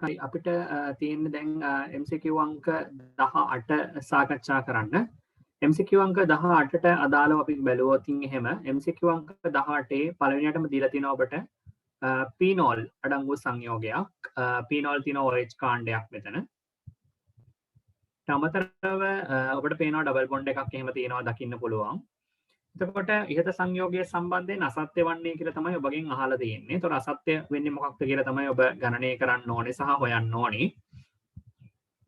හරි අපිට තියෙන දැන් MCQ අංක 18 සාකච්ඡා කරන්න. MCQ අංක 18ට අදාළව අපි බැලුවොත් එහෙම MCQ අංක 18 පළවෙනියටම දීලා තිනවා ඔබට පීනෝල් අඩංගු සංයෝගයක්. පීනෝල් තියෙන OH කාණ්ඩයක් මෙතන. අමතරව ඔබට පේනවා ඩබල් බොන්ඩ් එකක් එහෙම තියෙනවා දකින්න පුළුවන්. එතකොට ඉහත සංයෝගයේ සම්බන්ධයෙන් අසත්‍ය වන්නේ කියලා තමයි ඔබගෙන් අහලා තියෙන්නේ. ඒතකොට අසත්‍ය වෙන්නේ මොකක්ද කියලා තමයි ඔබ ගණනය කරන්න ඕනේ සහ හොයන්න ඕනේ.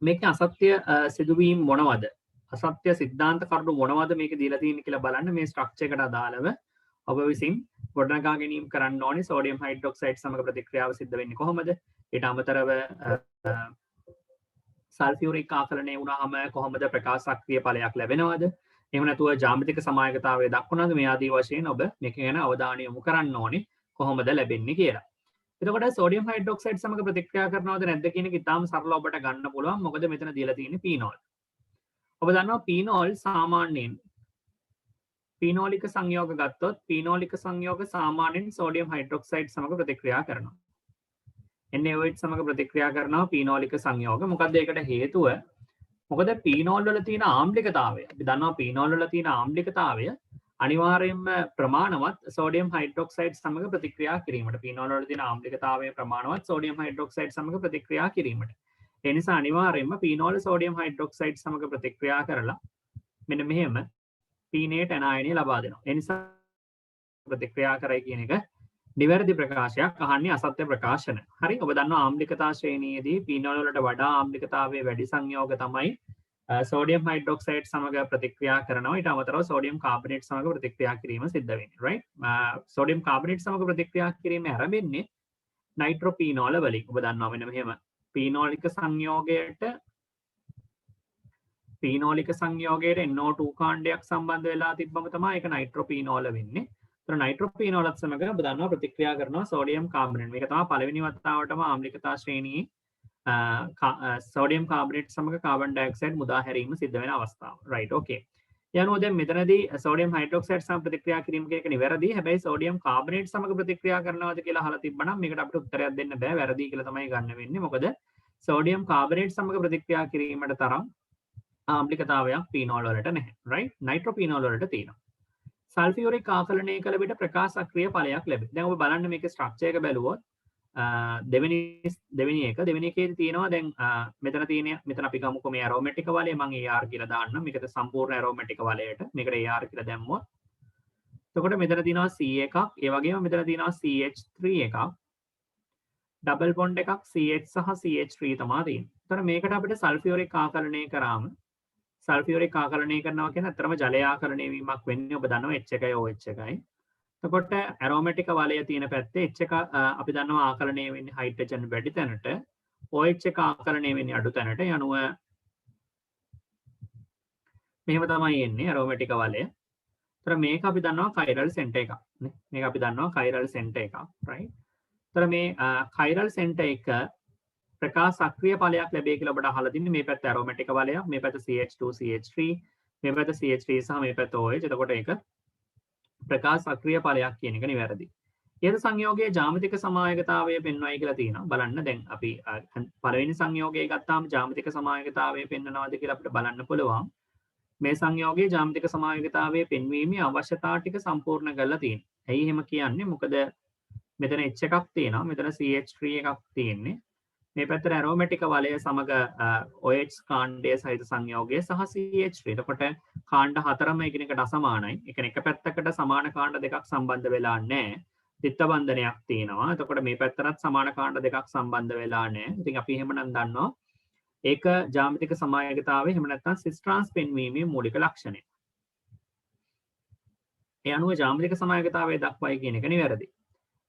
මේකේ අසත්‍ය සිදුවීම් මොනවද? අසත්‍ය සිද්ධාන්ත කරුණු මොනවද මේකේ දීලා තියෙන්නේ කියලා බලන්න මේ ස්ට්‍රක්චර් එකට අදාළව ඔබ විසින් ගොඩනගා ගැනීම කරන්න ඕනේ. සෝඩියම් හයිඩ්‍රොක්සයිඩ් සමග ප්‍රතික්‍රියාව සිද්ධ වෙන්නේ කොහොමද? ඊට අමතරව සල්ෆියුරික් ආකලනය වුණාම කොහොමද ප්‍රකාශ සක්‍රිය ඵලයක් ලැබෙනවද? එහෙම නැතුව ජාමිතික සමායකතාවය දක්වනවාද? මේ ආදී වශයෙන් ඔබ මේක ගැන අවධානය යොමු කරන්න ඕනේ කොහොමද ලැබෙන්නේ කියලා. එතකොට සෝඩියම් හයිඩ්‍රොක්සයිඩ් සමග ප්‍රතික්‍රියා කරනවද නැද්ද කියන එක ඉතාම සරලව ඔබට ගන්න පුළුවන්. මොකද මෙතන දීලා තියෙන්නේ පීනෝල්. ඔබ දන්නවා පීනෝල් සාමාන්‍යයෙන් පීනෝලික සංයෝග ගත්තොත් පීනෝලික සංයෝග සාමාන්‍යයෙන් සෝඩියම් හයිඩ්‍රොක්සයිඩ් සමග ප්‍රතික්‍රියා කරනවා. NaOH සමග ප්‍රතික්‍රියා කරනවා පීනෝලික සංයෝග. මොකද ඒකට හේතුව මොකද පීනෝල් වල තියෙන ආම්ලිකතාවය. අපි දන්නවා පීනෝල් වල තියෙන ආම්ලිකතාවය අනිවාර්යයෙන්ම ප්‍රමාණවත් සෝඩියම් හයිඩ්‍රොක්සයිඩ් සමග ප්‍රතික්‍රියා කිරීමට. පීනෝල් වල තියෙන ආම්ලිකතාවය ප්‍රමාණවත් සෝඩියම් හයිඩ්‍රොක්සයිඩ් සමග ප්‍රතික්‍රියා කිරීමට. ඒ නිසා අනිවාර්යයෙන්ම පීනෝල් සෝඩියම් හයිඩ්‍රොක්සයිඩ් සමග ප්‍රතික්‍රියා කරලා මෙන්න මෙහෙම පීනේට් ඇනායනය ලබා දෙනවා. ඒ නිසා ප්‍රතික්‍රියා කරයි කියන එක නිවැරදි ප්‍රකාශයක්. අහන්නේ අසත්‍ය ප්‍රකාශන. හරි. ඔබ දන්නවා ආම්ලිකතා ශ්‍රේණියේදී පීනෝල් වලට වඩා ආම්ලිකතාවයේ වැඩි සංයෝග තමයි සෝඩියම් හයිඩ්‍රොක්සයිඩ් සමග ප්‍රතික්‍රියා කරනවා. ඊට අමතරව සෝඩියම් කාබනේට් සමග ප්‍රතික්‍රියා කිරීම සිද්ධ වෙන්නේ. right? සෝඩියම් කාබනේට් සමග ප්‍රතික්‍රියා කිරීම ආරම්භෙන්නේ නයිට්‍රෝපීනෝල වලින්. ඔබ දන්නවා මෙන්න මෙහෙම පීනෝලික සංයෝගයට NO2 කාණ්ඩයක් සම්බන්ධ වෙලා තිබ්බම තමයි ඒක නයිට්‍රෝපීනෝල වෙන්නේ. නයිට්‍රෝපීනෝලත් සමග ඔබ දන්නවා ප්‍රතික්‍රියා කරනවා සෝඩියම් කාබනේට්. මේක තමයි පළවෙනි වතාවටම ආම්ලිකතා ශ්‍රේණියේ සෝඩියම් කාබනේට් සමග කාබන් ඩයොක්සයිඩ් මුදා හැරීම සිද්ධ වෙන අවස්ථාව. right okay. යනවා දැන් මෙතනදී සෝඩියම් හයිඩ්‍රොක්සයිඩ් සමග ප්‍රතික්‍රියා කිරීම කියන එක නිවැරදි. හැබැයි සෝඩියම් කාබනේට් සමග ප්‍රතික්‍රියා කරනවාද කියලා අහලා තිබ්බනම් මේකට අපිට උත්තරයක් දෙන්න බෑ. වැරදි කියලා තමයි ගන්න වෙන්නේ. මොකද සෝඩියම් කාබනේට් සමග ප්‍රතික්‍රියා කිරීමට තරම් ආම්ලිකතාවයක් පීනෝල් වලට නැහැ. right? නයිට්‍රෝපීනෝල් වලට තියෙනවා. සල්ෆියුරික් ආකලනය කළ විට ප්‍රකාශ සක්‍රිය ඵලයක් ලැබේ. දැන් ඔබ බලන්න මේකේ ස්ට්‍රක්චර් එක බැලුවොත් දෙවෙනි එකේදී තියෙනවා දැන් මෙතන තියෙන මෙතන අපි ගමුකෝ මේ ඇරෝමැටික වලය මම AR කියලා දාන්නම්. මේකද සම්පූර්ණ ඇරෝමැටික වලයට මේකට AR කියලා දැම්මොත් එතකොට මෙතන තියෙනවා C එකක්, ඒ වගේම මෙතන තියෙනවා CH3 එකක්, ඩබල් බොන්ඩ් එකක් CH සහ CH3 තමයි තියෙන්නේ. එතකොට මේකට අපිට සල්ෆියුරික් ආකලනය කරාම සල්ෆියුරික් ආකලනය කරනවා කියන්නේ අතරම ජලය ආකලනය වීමක් වෙන්නේ. ඔබ දන්නවා H1යි OH එකයි. එතකොට ඇරෝමැටික වලය තියෙන පැත්තේ H1 අපි දන්නවා ආකලනය වෙන්නේ හයිඩ්‍රජන් වැඩි තැනට, OH එක ආකලනය වෙන්නේ අඩු තැනට. යනුව මෙහෙම තමයි එන්නේ ඇරෝමැටික වලය. එතකොට මේක අපි දන්නවා කයිරල් සෙන්ටර් එකක් නේ. මේක අපි දන්නවා කයිරල් සෙන්ටර් එකක් right. එතකොට මේ කයිරල් සෙන්ටර් එක ප්‍රකාශ සක්‍රිය ඵලයක් ලැබේ කියලා ඔබට අහලා තින්නේ. මේ පැත්ත ඇරෝමැටික වලයක්, මේ පැත්ත CH2 CH3, මේ පැත්ත CH3 සහ මේ පැත්ත OH. එතකොට ඒක ප්‍රකාශ සක්‍රිය ඵලයක් කියන එක නිවැරදි. ඊට සංයෝගයේ ජාමිතික සමායකතාවය පෙන්වයි කියලා තියෙනවා. බලන්න දැන් අපි පළවෙනි සංයෝගය ගත්තාම ජාමිතික සමායකතාවය පෙන්වනවාද කියලා අපිට බලන්න පුළුවන්. මේ සංයෝගයේ ජාමිතික සමායකතාවය පෙන්වීමේ අවශ්‍යතාව ටික සම්පූර්ණ කරලා තියෙනවා. ඇයි එහෙම කියන්නේ? මොකද මෙතන H එකක් තියෙනවා, මෙතන CH3 එකක් තියෙන්නේ. මේ පැත්තට ඇරෝමැටික වලය සමග OH කාණ්ඩය සහිත සංයෝගය සහ CH3. එතකොට කාණ්ඩ හතරම එකිනෙකට අසමානයි. ඒ කියන්නේ එක පැත්තකට සමාන කාණ්ඩ දෙකක් සම්බන්ධ වෙලා නැහැ. තිත්ත බන්ධනයක් තියෙනවා. එතකොට මේ පැත්තටත් සමාන කාණ්ඩ දෙකක් සම්බන්ධ වෙලා නැහැ. ඉතින් අපි එහෙමනම් දන්නවා ඒක ජාමිතික සමායකතාවය එහෙම නැත්නම් සිස් ට්‍රාන්ස් පෙන්වීමේ මූලික ලක්ෂණය. ඒ අනුව ජාමිතික සමායකතාවය දක්වයි කියන එක නිවැරදි.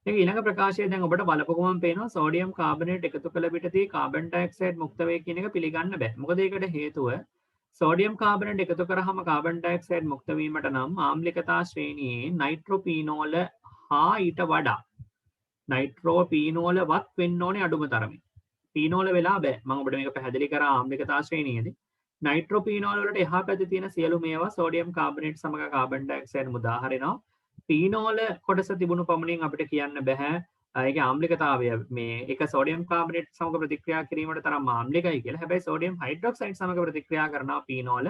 ඒක ඊළඟ ප්‍රකාශය දැන් ඔබට බලපුවම පේනවා සෝඩියම් කාබනේට් එකතු කළ විටදී කාබන් ඩයොක්සයිඩ් මුක්ත වේ කියන එක පිළිගන්න බෑ. මොකද ඒකට හේතුව සෝඩියම් කාබනේට් එකතු කරාම කාබන් ඩයොක්සයිඩ් මුක්ත වීමට නම් ආම්ලිකතා ශ්‍රේණියේ නයිට්‍රෝපීනෝල හා ඊට වඩා නයිට්‍රෝපීනෝලවත් වෙන්න ඕනේ අඩුම තරමේ. පීනෝල වෙලා බෑ. මම ඔබට මේක පැහැදිලි කරා ආම්ලිකතා ශ්‍රේණියේදී. නයිට්‍රෝපීනෝල වලට එහා පැත්තේ තියෙන සියලු මේවා සෝඩියම් කාබනේට් සමග කාබන් ඩයොක්සයිඩ් මුදා හරිනවා. පීනෝල කොටස තිබුණු පමණින් අපිට කියන්න බෑ ඒකේ ආම්ලිකතාවය මේ එක සෝඩියම් කාබනේට් සමග ප්‍රතික්‍රියා කිරීමට තරම් ආම්ලිකයි කියලා. හැබැයි සෝඩියම් හයිඩ්‍රොක්සයිඩ් සමග ප්‍රතික්‍රියා කරනවා පීනෝල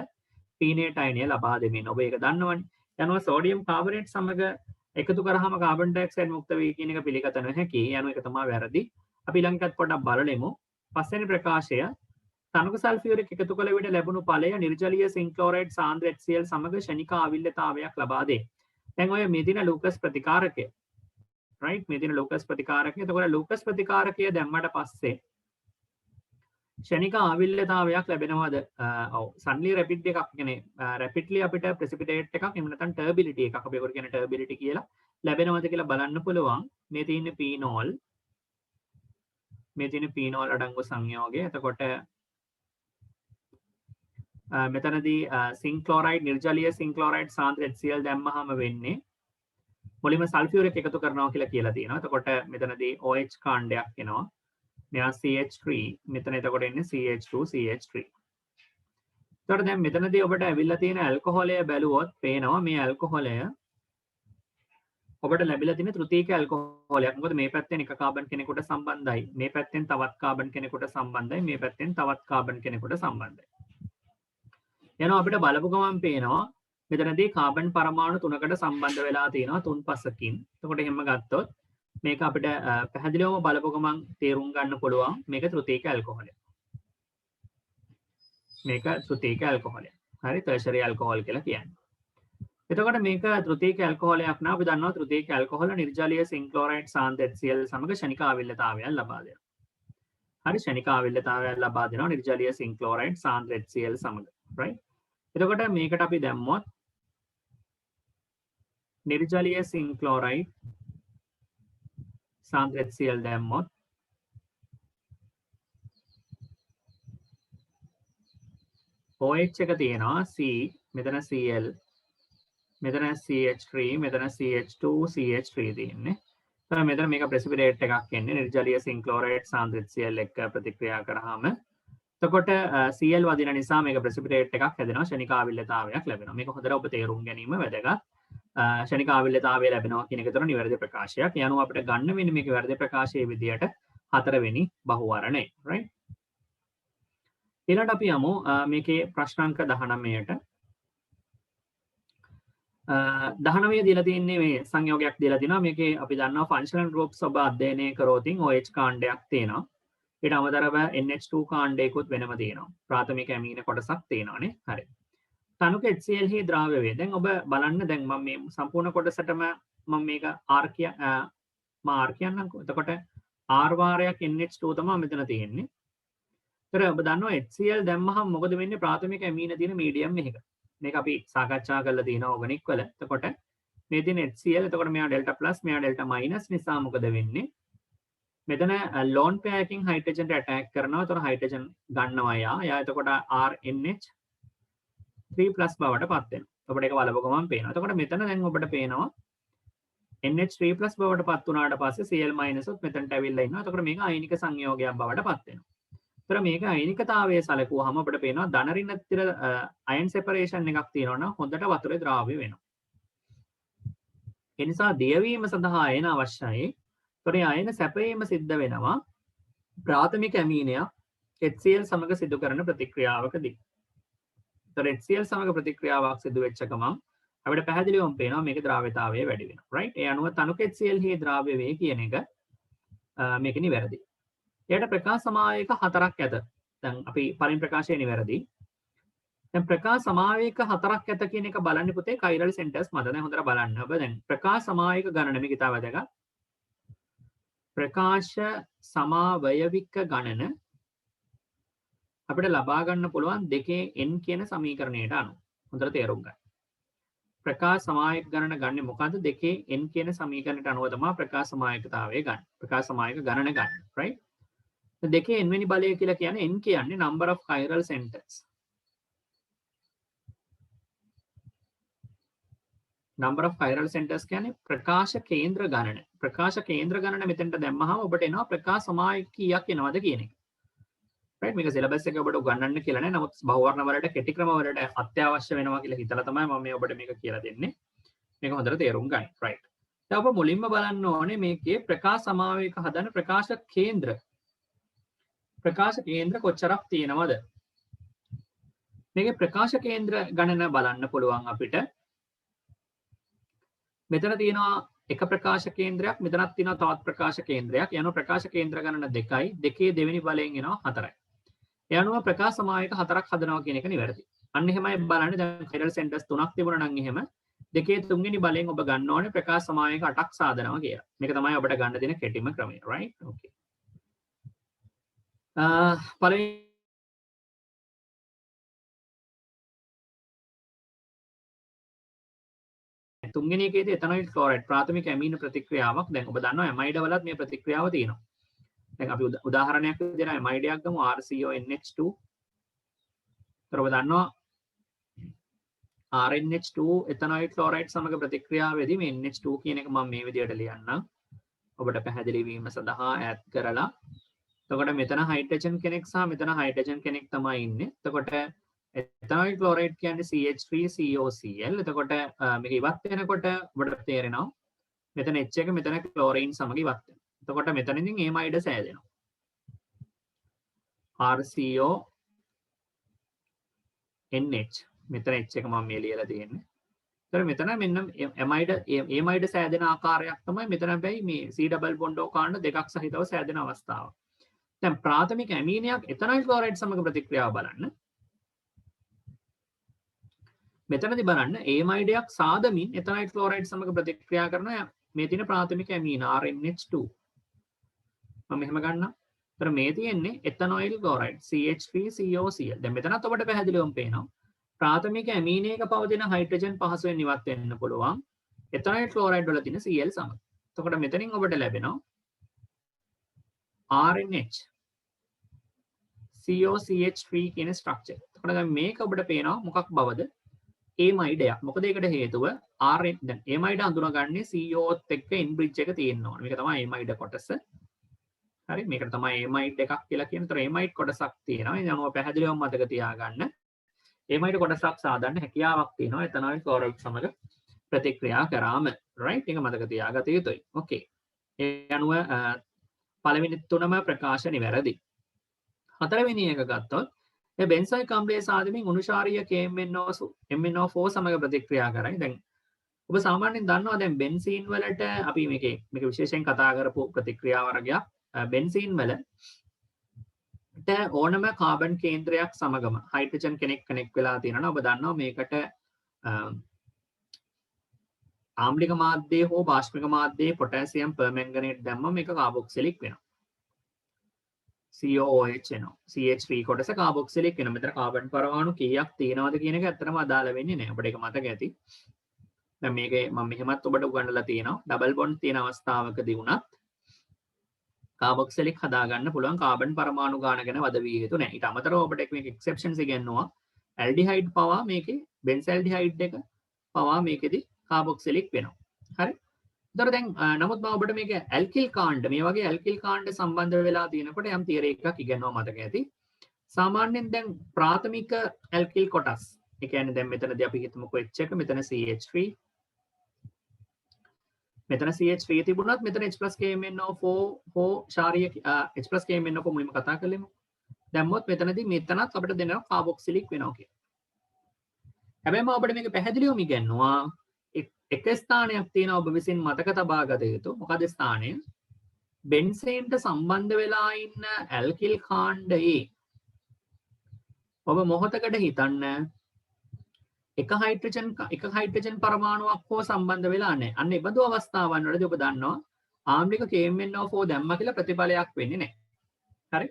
පීනේට් අයනය ලබා දෙමින්. ඔබ ඒක දන්නවනේ. යනවා සෝඩියම් කාබනේට් සමග එකතු කරාම කාබන් ඩයොක්සයිඩ් මුක්ත වේ කියන එක පිළිගත නොහැකි. යනවා ඒක තමයි වැරදි. අපි ඊළඟට පොඩ්ඩක් බලමු. පස්වෙනි ප්‍රකාශය තනක සල්ෆියුරික් එකතු කළ විට ලැබුණු ඵලය නිර්ජලීය සිංක් ක්ලෝරයිඩ් සාන්ද්‍ර HCl සමග ෂණික ආවිල්‍යතාවයක් ලබා දෙයි. දැන් ඔය මෙදින ලූකස් ප්‍රතිකාරකය right මෙදින ලූකස් ප්‍රතිකාරකය. එතකොට ලූකස් ප්‍රතිකාරකය දැම්මට පස්සේ ෂණික ආවිල්‍යතාවයක් ලැබෙනවද? ඔව් සන්ලි රැපිඩ් එකක් කියන්නේ රැපිඩ්ලි අපිට ප්‍රෙසිපිටේට් එකක් එහෙම නැත්නම් ටර්බිලිටි එකක් අපි ඒකට කියන ටර්බිලිටි කියලා ලැබෙනවද කියලා බලන්න පුළුවන්. මේ තියෙන පීනෝල් මේ තියෙන පීනෝල් අඩංගු සංයෝගය. එතකොට මෙතනදී සිංක් ක්ලෝරයිඩ් නිර්ජලීය සිංක් ක්ලෝරයිඩ් සාන්ද්‍ර HCl දැම්මහම වෙන්නේ මුලින්ම සල්ෆියුරික් එකතු කරනවා කියලා තියෙනවා. එතකොට මෙතනදී OH කාණ්ඩයක් එනවා. මෙයා CH3 මෙතන එතකොට එන්නේ CH2 CH3. එතකොට දැන් මෙතනදී ඔබට ඇවිල්ලා තියෙන ඇල්කොහොලය බැලුවොත් පේනවා මේ ඇල්කොහොලය ඔබට ලැබිලා තියෙන තෘතීක ඇල්කොහොලයක්. මොකද මේ පැත්තෙන් එක කාබන් කෙනෙකුට සම්බන්ධයි. මේ පැත්තෙන් තවත් කාබන් කෙනෙකුට සම්බන්ධයි. මේ පැත්තෙන් තවත් කාබන් කෙනෙකුට සම්බන්ධයි. යනවා අපිට බලපු ගමන් පේනවා මෙතනදී කාබන් පරමාණු 3කට සම්බන්ධ වෙලා තියෙනවා 3 පසකින්. එතකොට එහෙම ගත්තොත් මේක අපිට පැහැදිලිවම බලපු ගමන් තේරුම් ගන්න පුළුවන් මේක තෘතීක ඇල්කොහොලයක්. මේක තෘතීක ඇල්කොහොලයක්. හරි ටර්ෂරි ඇල්කොහොල් කියලා කියන්නේ. එතකොට මේක තෘතීක ඇල්කොහොලයක් නා අපි දන්නවා තෘතීක ඇල්කොහොල නිර්ජලීය සිංක් ක්ලෝරයිඩ් සාන්ද්‍ර HCl සමග ෂණික ආවිල්‍යතාවයක් ලබා දෙනවා. හරි ෂණික ආවිල්‍යතාවයක් ලබා දෙනවා නිර්ජලීය සිංක් ක්ලෝරයිඩ් සාන්ද්‍ර HCl සමග. right එතකොට මේකට අපි දැම්මොත් නිර්ජලීය සිංක් ක්ලෝරයිඩ් සාන්ද්‍ර HCl දැම්මොත් OH එක තියෙනවා C මෙතන Cl මෙතන CH3 මෙතන CH2 CH3 තියෙන්නේ. එතකොට මෙතන මේක ප්‍රෙසිපිටේට් එකක් එන්නේ නිර්ජලීය සිංක් ක්ලෝරයිඩ් සාන්ද්‍ර HCl එක්ක ප්‍රතික්‍රියා කරාම එතකොට Cl වදින නිසා මේක ප්‍රෙසිපිටේට් එකක් හැදෙනවා ෂණික ආවිල්‍යතාවයක් ලැබෙනවා. මේක හොඳට ඔබ තේරුම් ගැනීම වැදගත්. ෂණික ආවිල්‍යතාවය ලැබෙනවා කියන එක තොර නිවැරදි ප්‍රකාශයක්. යනවා අපිට ගන්න වෙන්නේ මේක වැරදි ප්‍රකාශයේ විදියට 4 වෙනි බහුවරණය. right ඊළඟට අපි යමු මේකේ ප්‍රශ්නාංක 19ට. 19 දීලා තියෙන්නේ මේ සංයෝගයක් දීලා තිනවා. මේකේ අපි දන්නවා ෆන්ක්ෂනල් ගෲප්ස් ඔබ අධ්‍යයනය කරෝතින් OH කාණ්ඩයක් තියෙනවා. ඊට අමතරව NH2 කාණ්ඩයකුත් වෙනම තියෙනවා. ප්‍රාථමික ඇමීන කොටසක් තියෙනවානේ. හරි. තනුක HCl හි ද්‍රාව්‍ය වේ. දැන් ඔබ බලන්න දැන් මම මේ සම්පූර්ණ කොටසටම මම මේක R කියන්නම්කෝ. එතකොට R වාරයක් NH2 තමයි මෙතන තියෙන්නේ. ඒතර ඔබ දන්නවා HCl දැම්මහම මොකද වෙන්නේ ප්‍රාථමික ඇමීන තියෙන මීඩියම් එකක. මේක අපි සාකච්ඡා කරලා තියෙනවා ඕගනික් වල. එතකොට මේ තියෙන HCl එතකොට මෙයා ඩෙල්ටා ප්ලස් මෙයා ඩෙල්ටා මයිනස් නිසා මොකද වෙන්නේ? මෙතන ලෝන් පෑකින් හයිඩ්‍රජන්ට ඇටැක් කරනවා. එතකොට හයිඩ්‍රජන් ගන්නවා යා එතකොට RNH 3+ බවට පත් වෙනවා. ඔබට ඒක බලපුව ගමන් පේනවා. එතකොට මෙතන දැන් ඔබට පේනවා NH3+ බවට පත් වුණාට පස්සේ Cl- උත් මෙතනට ඇවිල්ලා ඉන්නවා. එතකොට මේක අයනික සංයෝගයක් බවට පත් වෙනවා. එතකොට මේක අයනිකතාවයේ සැලකුවාම අපිට පේනවා ධන ඍණ අතර අයන් සෙපරේෂන් එකක් තියෙනවා නම් හොඳට වතුරේ ද්‍රාව්‍ය වෙනවා. ඒ නිසා දියවීම සඳහා අයන අවශ්‍යයි. ඒතොර අයන සැපයීම සිද්ධ වෙනවා ප්‍රාථමික ඇමීනයක් HCl සමග සිදු කරන ප්‍රතික්‍රියාවකදී. ඒතොර HCl සමග ප්‍රතික්‍රියාවක් සිදු වෙච්ච ගමන් අපිට පැහැදිලිවම පේනවා මේකේ ද්‍රාව්‍යතාවය වැඩි වෙනවා. right ඒ අනුව තනුක HCl හි ද්‍රාව්‍ය වේ කියන එක මේක නිවැරදි. එයට ප්‍රකාශ සමාවයක 4ක් ඇත. දැන් අපි පරිම ප්‍රකාශය නිවැරදි. දැන් ප්‍රකාශ සමාවයක 4ක් ඇත කියන එක බලන්න පුතේ කයිරල් සෙන්ටර්ස් මත. දැන් හොඳට බලන්න. ඔබ දැන් ප්‍රකාශ සමාවයක ගණන මේක ඉතාල වැදගත්. ප්‍රකාශ සමාවයවික ගණන අපිට ලබා ගන්න පුළුවන් 2n කියන සමීකරණයට අනුව. හොඳට තේරුම් ගන්න. ප්‍රකාශ සමායක ගණන ගන්න මොකද්ද? 2n කියන සමීකරණයට අනුව තමයි ප්‍රකාශ සමායකතාවය ගන්න. ප්‍රකාශ සමායක ගණන ගන්න. right 2n වෙනි බලය කියලා කියන්නේ n කියන්නේ number of chiral centers. number of chiral centers කියන්නේ ප්‍රකාශ කේන්ද්‍ර ගණන. ප්‍රකාශ කේන්ද්‍ර ගණන මෙතෙන්ට දැම්මහම ඔබට එනවා ප්‍රකාශ සමායක කීයක් එනවද කියන එක. right මේක සිලබස් එකේ ඔබට උගන්වන්න කියලා නෑ. නමුත් බහුවර්ණ වලට කෙටි ක්‍රම වලට අත්‍යවශ්‍ය වෙනවා කියලා හිතලා තමයි මම මේ ඔබට මේක කියලා දෙන්නේ. මේක හොඳට තේරුම් ගන්න. right දැන් ඔබ මුලින්ම බලන්න ඕනේ මේකේ ප්‍රකාශ සමාවේක හදන ප්‍රකාශ කේන්ද්‍ර කොච්චරක් තියෙනවද? මේකේ ප්‍රකාශ කේන්ද්‍ර ගණන බලන්න පුළුවන් අපිට. මෙතන තියෙනවා එක ප්‍රකාශ කේන්ද්‍රයක්, මෙතනත් තියෙනවා තවත් ප්‍රකාශ කේන්ද්‍රයක්. යනවා ප්‍රකාශ කේන්ද්‍ර ගණන 2යි. දෙකේ දෙවෙනි බලයෙන් එනවා 4යි. ඒ අනුව ප්‍රකාශ සමාවේක 4ක් හදනවා කියන එක නිවැරදි. අන්න එහෙමයි බලන්න. දැන් chiral centers 3ක් තිබුණා නම් එහෙම දෙකේ තුන්වෙනි බලයෙන් ඔබ ගන්න ඕනේ ප්‍රකාශ සමාවේක 8ක් සාදනවා කියලා. මේක තමයි ඔබට ගන්න දෙන කෙටිම ක්‍රමය, right? Okay. පළවෙනි තුන්වෙනි එකේදී එතනොයිල් ක්ලෝරයිඩ් ප්‍රාථමික ඇමීන ප්‍රතික්‍රියාවක්. දැන් ඔබ දන්නවා ඇමයිඩ වලත් මේ ප්‍රතික්‍රියාව තියෙනවා. දැන් අපි උදාහරණයක් විදිහට ඇමයිඩයක් ගමු RCONH2. ඒතර ඔබ දන්නවා RNH2 එතනොයිල් ක්ලෝරයිඩ් සමග ප්‍රතික්‍රියාවේදී මේ NH2 කියන එක මම මේ විදිහට ලියන්නම්. ඔබට පැහැදිලි වීම සඳහා ඈඩ් කරලා. එතකොට මෙතන හයිඩ්‍රජන් කෙනෙක් සහ මෙතන හයිඩ්‍රජන් කෙනෙක් තමයි ඉන්නේ. එතකොට එතනොයිල් ක්ලෝරයිඩ් කියන්නේ CH3COCl. එතකොට මේක ඉවත් වෙනකොට ඔබට තේරෙනවා මෙතන H එක මෙතන ක්ලෝරීන් සමග ඉවත් වෙනවා. එතකොට මෙතනින් ඒමයිඩ සෑදෙනවා. RCONH මෙතන H එක මම මේ ලියලා තියෙන්නේ. ඒතර මෙතන මෙන්න ඒමයිඩ සෑදෙන ආකාරයක් තමයි මෙතන හැබැයි මේ C ඩබල් බොන්ඩ් කාණ්ඩ දෙකක් සහිතව සෑදෙන අවස්ථාව. දැන් ප්‍රාථමික ඇමීනයක් එතනොයිල් ක්ලෝරයිඩ් සමග ප්‍රතික්‍රියාව බලන්න. මෙතනදි බලන්න ඒමයිඩයක් සාදමින් එතනොයිල් ක්ලෝරයිඩ් සමග ප්‍රතික්‍රියා කරන මේ තියෙන ප්‍රාථමික ඇමීන RNH2. මම මෙහෙම ගන්නම්. ඒතර මේ තියෙන්නේ එතනොයිල් ක්ලෝරයිඩ් CH3COCl. දැන් මෙතනත් ඔබට පැහැදිලිවම පේනවා ප්‍රාථමික ඇමීනයක පවතින හයිඩ්‍රජන් පහසුවෙන් ඉවත් වෙන්න පුළුවන් එතනොයිල් ක්ලෝරයිඩ් වල තියෙන Cl සමග. එතකොට මෙතනින් ඔබට ලැබෙනවා RNH COCH3 කියන ස්ට්‍රක්චර්. එතකොට දැන් මේක ඔබට පේනවා මොකක් බවද? ඒමයිඩයක්. මොකද ඒකට හේතුව RN දැන් ඒමයිඩ අඳුනගන්නේ COත් එක්ක ඉන් බ්‍රිජ් එක තියෙන්න ඕනේ. මේක තමයි ඒමයිඩ කොටස. හරි මේකට තමයි ඒමයිඩ් එකක් කියලා කියන. ඒතර ඒමයිඩ් කොටසක් තියෙනවා. ඒ අනුව පැහැදිලිවම මතක තියාගන්න. ඒමයිඩ කොටසක් සාදන්න හැකියාවක් තියෙනවා එතනොයිල් ක්ලෝරයිඩ් සමග ප්‍රතික්‍රියා කරාම. right? ඒක මතක තියාගත යුතුයි. okay. ඒ අනුව පළවෙනි තුනම ප්‍රකාශ නිවැරදි. හතරවෙනි එක ගත්තොත් මේ බෙන්සයික් අම්ලයේ සාදමින් උණුශාරීය MnO4 සමග ප්‍රතික්‍රියා කරයි. දැන් ඔබ සාමාන්‍යයෙන් දන්නවා දැන් බෙන්සීන් වලට අපි මේක විශේෂයෙන් කතා කරපු ප්‍රතික්‍රියා වර්ගයක්. බෙන්සීන් වලට ඕනම කාබන් කේන්ද්‍රයක් සමගම හයිඩ්‍රජන් කෙනෙක් වෙලා තියෙනවා. ඔබ දන්නවා මේකට ආම්ලික මාධ්‍යයේ හෝ බාෂ්මික මාධ්‍යයේ පොටෑසියම් පර්මැංගනේට් දැම්මම මේක කාබොක්සිලික් වෙනවා. COOH එනවා. CH3 කොටස කාබොක්සිලික් වෙනවා. මෙතන කාබන් පරමාණු කීයක් තියෙනවද කියන එක ඇත්තටම අදාළ වෙන්නේ නැහැ. ඔබට ඒක මතක ඇති. දැන් මේකේ මම මෙහෙමත් ඔබට උගන්වලා තියෙනවා. ඩබල් බොන්ඩ් තියෙන අවස්ථාවකදී වුණත් කාබොක්සිලික් හදාගන්න පුළුවන් කාබන් පරමාණු ගාන ගැන වද විය යුතු නැහැ. ඊට අමතරව ඔබට මේක එක්සෙප්ෂන්ස් ඉගෙනනවා. ඇල්ඩිහයිඩ් පවා මේකේ බෙන්සල්ඩිහයිඩ් එක පවා මේකෙදි කාබොක්සිලික් වෙනවා. හරි? ඒතර දැන් නමුත් මම ඔබට මේක ඇල්කිල් කාණ්ඩ මේ වගේ ඇල්කිල් කාණ්ඩ සම්බන්ධ වෙලා තියෙනකොට යම් තියරි එකක් ඉගෙනනවා මතක ඇති. සාමාන්‍යයෙන් දැන් ප්‍රාථමික ඇල්කිල් කොටස්. ඒ කියන්නේ දැන් මෙතනදී අපි හිතමුකෝ H එක මෙතන CH3 මෙතන CH3 තිබුණත් මෙතන H+KMnO4 හෝ ශාරීය H+KMnO4 මුලින්ම කතා කළෙමු. දැම්මොත් මෙතනදී මෙතනත් අපිට දෙනවා කාබොක්සිලික් වෙනවා කියලා. හැබැයි මම ඔබට මේක පැහැදිලිවම ඉගෙනනවා. එක ස්ථානයක් තියෙනවා ඔබ විසින් මතක තබා ගත යුතු. මොකද ස්ථානය? බෙන්සීන්ට සම්බන්ධ වෙලා ඉන්න ඇල්කිල් කාණ්ඩයේ ඔබ මොහොතකට හිතන්න එක හයිඩ්‍රජන් පරමාණුවක් හෝ සම්බන්ධ වෙලා නැහැ. අන්න ඒ බඳු අවස්ථාවන් වලදී ඔබ දන්නවා ආම්ලික KMnO4 දැම්මා කියලා ප්‍රතිඵලයක් වෙන්නේ නැහැ. හරි?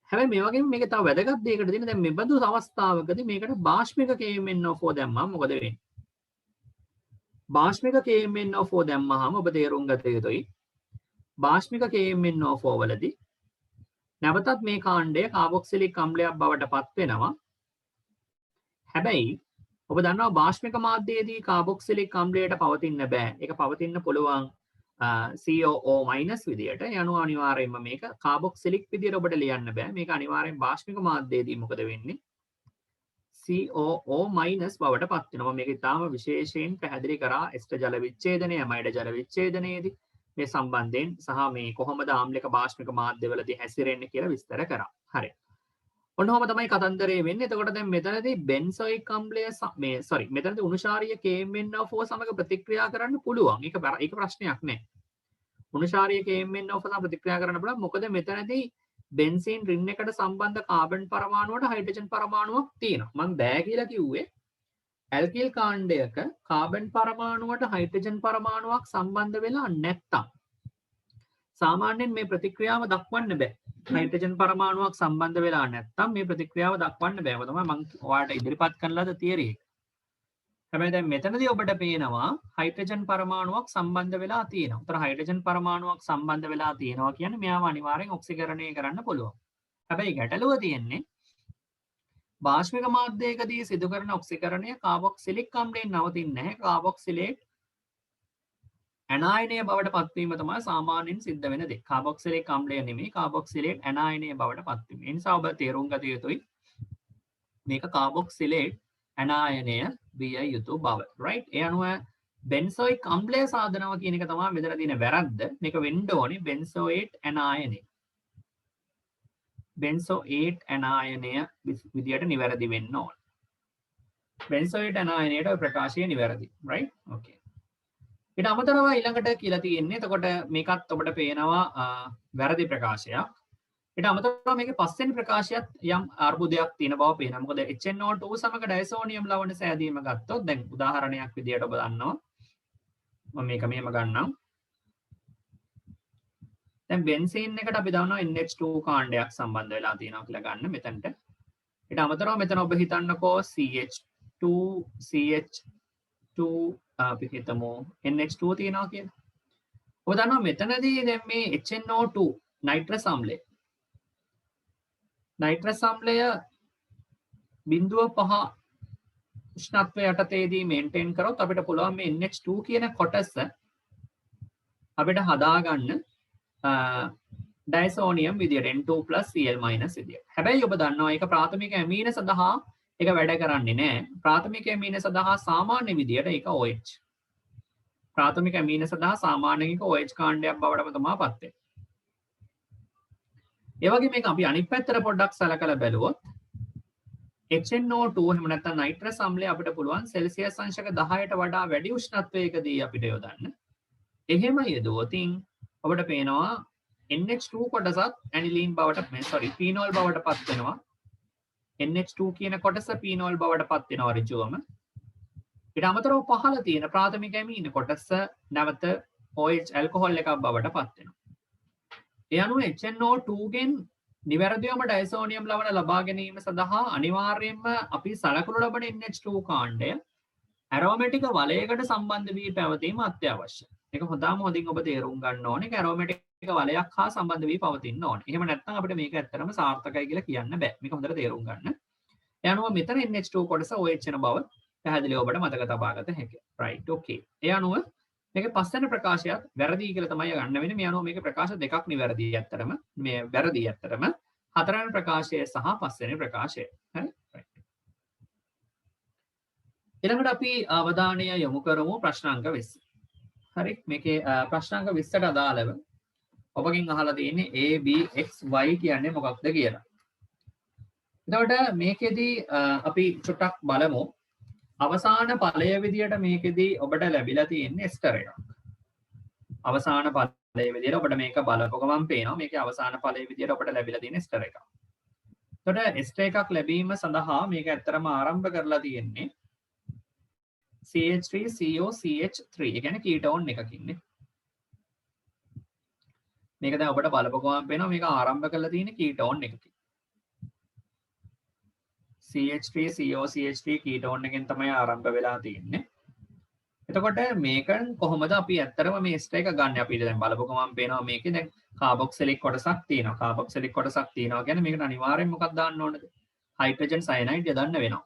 හැබැයි මේ වගේම මේක තව වැදගත් දෙයකට දෙන්න දැන් මේ බඳු අවස්ථාවකදී මේකට බාෂ්මික KMnO4 දැම්මම මොකද වෙන්නේ? බාෂ්මික KMnO4 දැම්මහම ඔබ තේරුම් ගත යුතුයි. බාෂ්මික KMnO4 වලදී නැවතත් මේ කාණ්ඩය කාබොක්සිලික් අම්ලයක් බවට පත් වෙනවා. හැබැයි ඔබ දන්නවා බාෂ්මික මාධ්‍යයේදී කාබොක්සිලික් අම්ලයට පවතින්න බෑ. ඒක පවතින්න පුළුවන් COO- විදියට. ඒ අනුව අනිවාර්යයෙන්ම මේක කාබොක්සිලික් විදියට ඔබට ලියන්න බෑ. මේක අනිවාර්යෙන් බාෂ්මික මාධ්‍යයේදී මොකද වෙන්නේ? COO මයිනස් බවට පත් වෙනවා. මේක ඉතාම විශේෂයෙන් පැහැදිලි කරා එස්ටර් ජල විච්ඡේදනය, අමයිඩ ජල විච්ඡේදනයේදී මේ සම්බන්ධයෙන් සහ මේ කොහොමද ආම්ලික භාෂ්මික මාධ්‍යවලදී හැසිරෙන්නේ කියලා විස්තර කරා. හරි. ඔන්නෝම තමයි කතන්දරේ වෙන්නේ. එතකොට දැන් මෙතනදී බෙන්සොයික් අම්ලය මෙතනදී උණුශාරීය KMnO4 සමග ප්‍රතික්‍රියා කරන්න පුළුවන්. ඒක ප්‍රශ්නයක් නෑ. උණුශාරීය KMnO4 සමග ප්‍රතික්‍රියා කරන්න පුළුවන්. මොකද මෙතනදී බෙන්සීන් රින් එකට සම්බන්ධ කාබන් පරමාණුවට හයිඩ්‍රජන් පරමාණුවක් තියෙනවා. මම බෑ කියලා කිව්වේ ඇල්කිල් කාණ්ඩයක කාබන් පරමාණුවට හයිඩ්‍රජන් පරමාණුවක් සම්බන්ධ වෙලා නැත්තම් සාමාන්‍යයෙන් මේ ප්‍රතික්‍රියාව දක්වන්න බෑ. හයිඩ්‍රජන් පරමාණුවක් සම්බන්ධ වෙලා නැත්තම් මේ ප්‍රතික්‍රියාව දක්වන්න බෑ. ඒක තමයි මම ඔයාලට ඉදිරිපත් කරන ලද තියරි එක. හැබැයි දැන් මෙතනදී ඔබට පේනවා හයිඩ්‍රජන් පරමාණුවක් සම්බන්ධ වෙලා තියෙනවා. උතර හයිඩ්‍රජන් පරමාණුවක් සම්බන්ධ වෙලා තියෙනවා කියන්නේ මෙයාව අනිවාර්යෙන් ඔක්සිකරණය කරන්න පුළුවන්. හැබැයි ගැටලුව තියෙන්නේ භාෂ්මික මාධ්‍යයකදී සිදු කරන ඔක්සිකරණය කාබොක්සිලික් අම්ලයෙන් නවතින්නේ නැහැ. කාබොක්සිලේට් ඇනායනය බවට පත්වීම තමයි සාමාන්‍යයෙන් සිද්ධ වෙන දේ. කාබොක්සිලික් අම්ලය නෙමෙයි කාබොක්සිලේට් ඇනායනය බවට පත්වීම. ඒ නිසා ඔබ තේරුම් ගත යුතුයි මේක කාබොක්සිලේට් ඇනායනය විය යුතු බව. right? ඒ අනුව බෙන්සොයික් අම්ලය සාදනවා කියන එක තමයි මෙතන තියෙන වැරද්ද. මේක වෙන්න ඕනේ බෙන්සෝයේට් ඇනායනය. බෙන්සෝයේට් ඇනායනය විදියට නිවැරදි වෙන්න ඕන. බෙන්සෝයේට් ඇනායනයට ඔය ප්‍රකාශය නිවැරදි. right? okay. ඊට අමතරව ඊළඟට කියලා තියෙන්නේ එතකොට මේකත් ඔබට පේනවා වැරදි ප්‍රකාශයක්. ඊට අමතරව මේකේ පස්වෙනි ප්‍රකාශයත් යම් අර්බුදයක් තියෙන බව පේනවා. මොකද HNO2 සමග ඩයසෝනියම් ලවණ සෑදීම ගත්තොත් දැන් උදාහරණයක් විදියට ඔබ දන්නවා. මම මේක මෙහෙම ගන්නම්. දැන් බෙන්සීන් එකට අපි දන්නවා NH2 කාණ්ඩයක් සම්බන්ධ වෙලා තියෙනවා කියලා ගන්න මෙතනට. ඊට අමතරව මෙතන ඔබ හිතන්නකෝ CH2 අපි හිතමු NH2 තියෙනවා කියලා. ඔබ දන්නවා මෙතනදී දැන් මේ HNO2 නයිට්‍රස් අම්ලය 0.5 උෂ්ණත්වය යටතේදී මේන්ටේන් කරොත් අපිට පුළුවන් මේ NH2 කියන කොටස අපිට හදාගන්න ඩයසෝනියම් විදියට N2+Cl- විදියට. හැබැයි ඔබ දන්නවා ඒක ප්‍රාථමික ඇමීන සඳහා ඒක වැඩ කරන්නේ නැහැ. ප්‍රාථමික ඇමීන සඳහා සාමාන්‍ය විදියට ඒක OH. ප්‍රාථමික ඇමීන සඳහා සාමාන්‍යයෙන් ඒක OH කාණ්ඩයක් බවටම තමයි පත් වෙන්නේ. ඒ වගේ මේක අපි අනිත් පැත්තට පොඩ්ඩක් සලකලා බැලුවොත් HNO2 එහෙම නැත්නම් නයිට්‍රස් අම්ලය අපිට පුළුවන් සෙල්සියස් අංශක 10ට වඩා වැඩි උෂ්ණත්වයකදී අපිට යොදන්න. එහෙම යෙදුවොතින් ඔබට පේනවා NH2 කොටසත් ඇනිලීන් බවට ෆීනෝල් බවට පත් වෙනවා. NH2 කියන කොටස ෆීනෝල් බවට පත් වෙනවා ඍජුවම. ඊට අමතරව පහළ තියෙන ප්‍රාථමික ඇමීන කොටස නැවත OH ඇල්කොහොල් එකක් බවට පත් වෙනවා. ඒ අනුව HNO2 ගෙන් නිවැරදිවම ඩයසෝනියම් ලවණ ලබා ගැනීම සඳහා අනිවාර්යයෙන්ම අපි සලකනු ලබන NH2 කාණ්ඩය ඇරෝමැටික වලයකට සම්බන්ධ වී පැවතීම අත්‍යවශ්‍යයි. ඒක හොඳින් ඔබ තේරුම් ගන්න ඕනේ. ඇරෝමැටික වලයක් හා සම්බන්ධ වී පවතින්න ඕනේ. එහෙම නැත්නම් අපිට මේක ඇත්තටම සාර්ථකයි කියලා කියන්න බෑ. මේක හොඳට තේරුම් ගන්න. ඒ අනුව මෙතන NH2 කොටස OH වෙන බව පැහැදිලිව ඔබට මතක තබා ගත හැකියි. right okay. ඒ අනුව මේකේ පස්වෙනි ප්‍රකාශයත් වැරදි කියලා තමයි ගන්න වෙන්නේ. මේ අනුව මේකේ ප්‍රකාශ දෙකක් නිවැරදි ඇත්තටම. මේ වැරදි ඇත්තටම. හතරවෙනි ප්‍රකාශය සහ පස්වෙනි ප්‍රකාශය. හරි? right. ඊළඟට අපි අවධානය යොමු කරමු ප්‍රශ්නාංක 20. හරි? මේකේ ප්‍රශ්නාංක 20ට අදාළව ඔබගෙන් අහලා තියෙන්නේ A B X Y කියන්නේ මොකක්ද කියලා. එතකොට මේකෙදී අපි චුට්ටක් බලමු. අවසාන ඵලය විදියට මේකෙදී ඔබට ලැබිලා තියෙන්නේ එස්ටර් එකක්. අවසාන ඵලය විදියට ඔබට මේක බලපුව ගමන් පේනවා මේකේ අවසාන ඵලය විදියට ඔබට ලැබිලා තියෙන එස්ටර් එකක්. එතකොට එස්ටර් එකක් ලැබීම සඳහා මේක ඇත්තරම ආරම්භ කරලා තියෙන්නේ CH3COCH3. ඒ කියන්නේ කීටෝන් එකකින්නේ. මේක දැන් ඔබට බලපුව ගමන් පේනවා මේක ආරම්භ කරලා තියෙන්නේ කීටෝන් එකකින්. CH3COCH3 කීටෝන් එකෙන් තමයි ආරම්භ වෙලා තියෙන්නේ. එතකොට මේකෙන් කොහොමද අපි ඇත්තටම මේ එස්ටර් එක ගන්න? අපි දැන් බලපුව ගමන් පේනවා මේකේ දැන් කාබොක්සිලික් කොටසක් තියෙනවා. කාබොක්සිලික් කොටසක් තියෙනවා කියන්නේ මේකට අනිවාර්යෙන් මොකක්ද දාන්න ඕනද? හයිඩ්‍රජන් සයනයිඩ් යදන්න වෙනවා.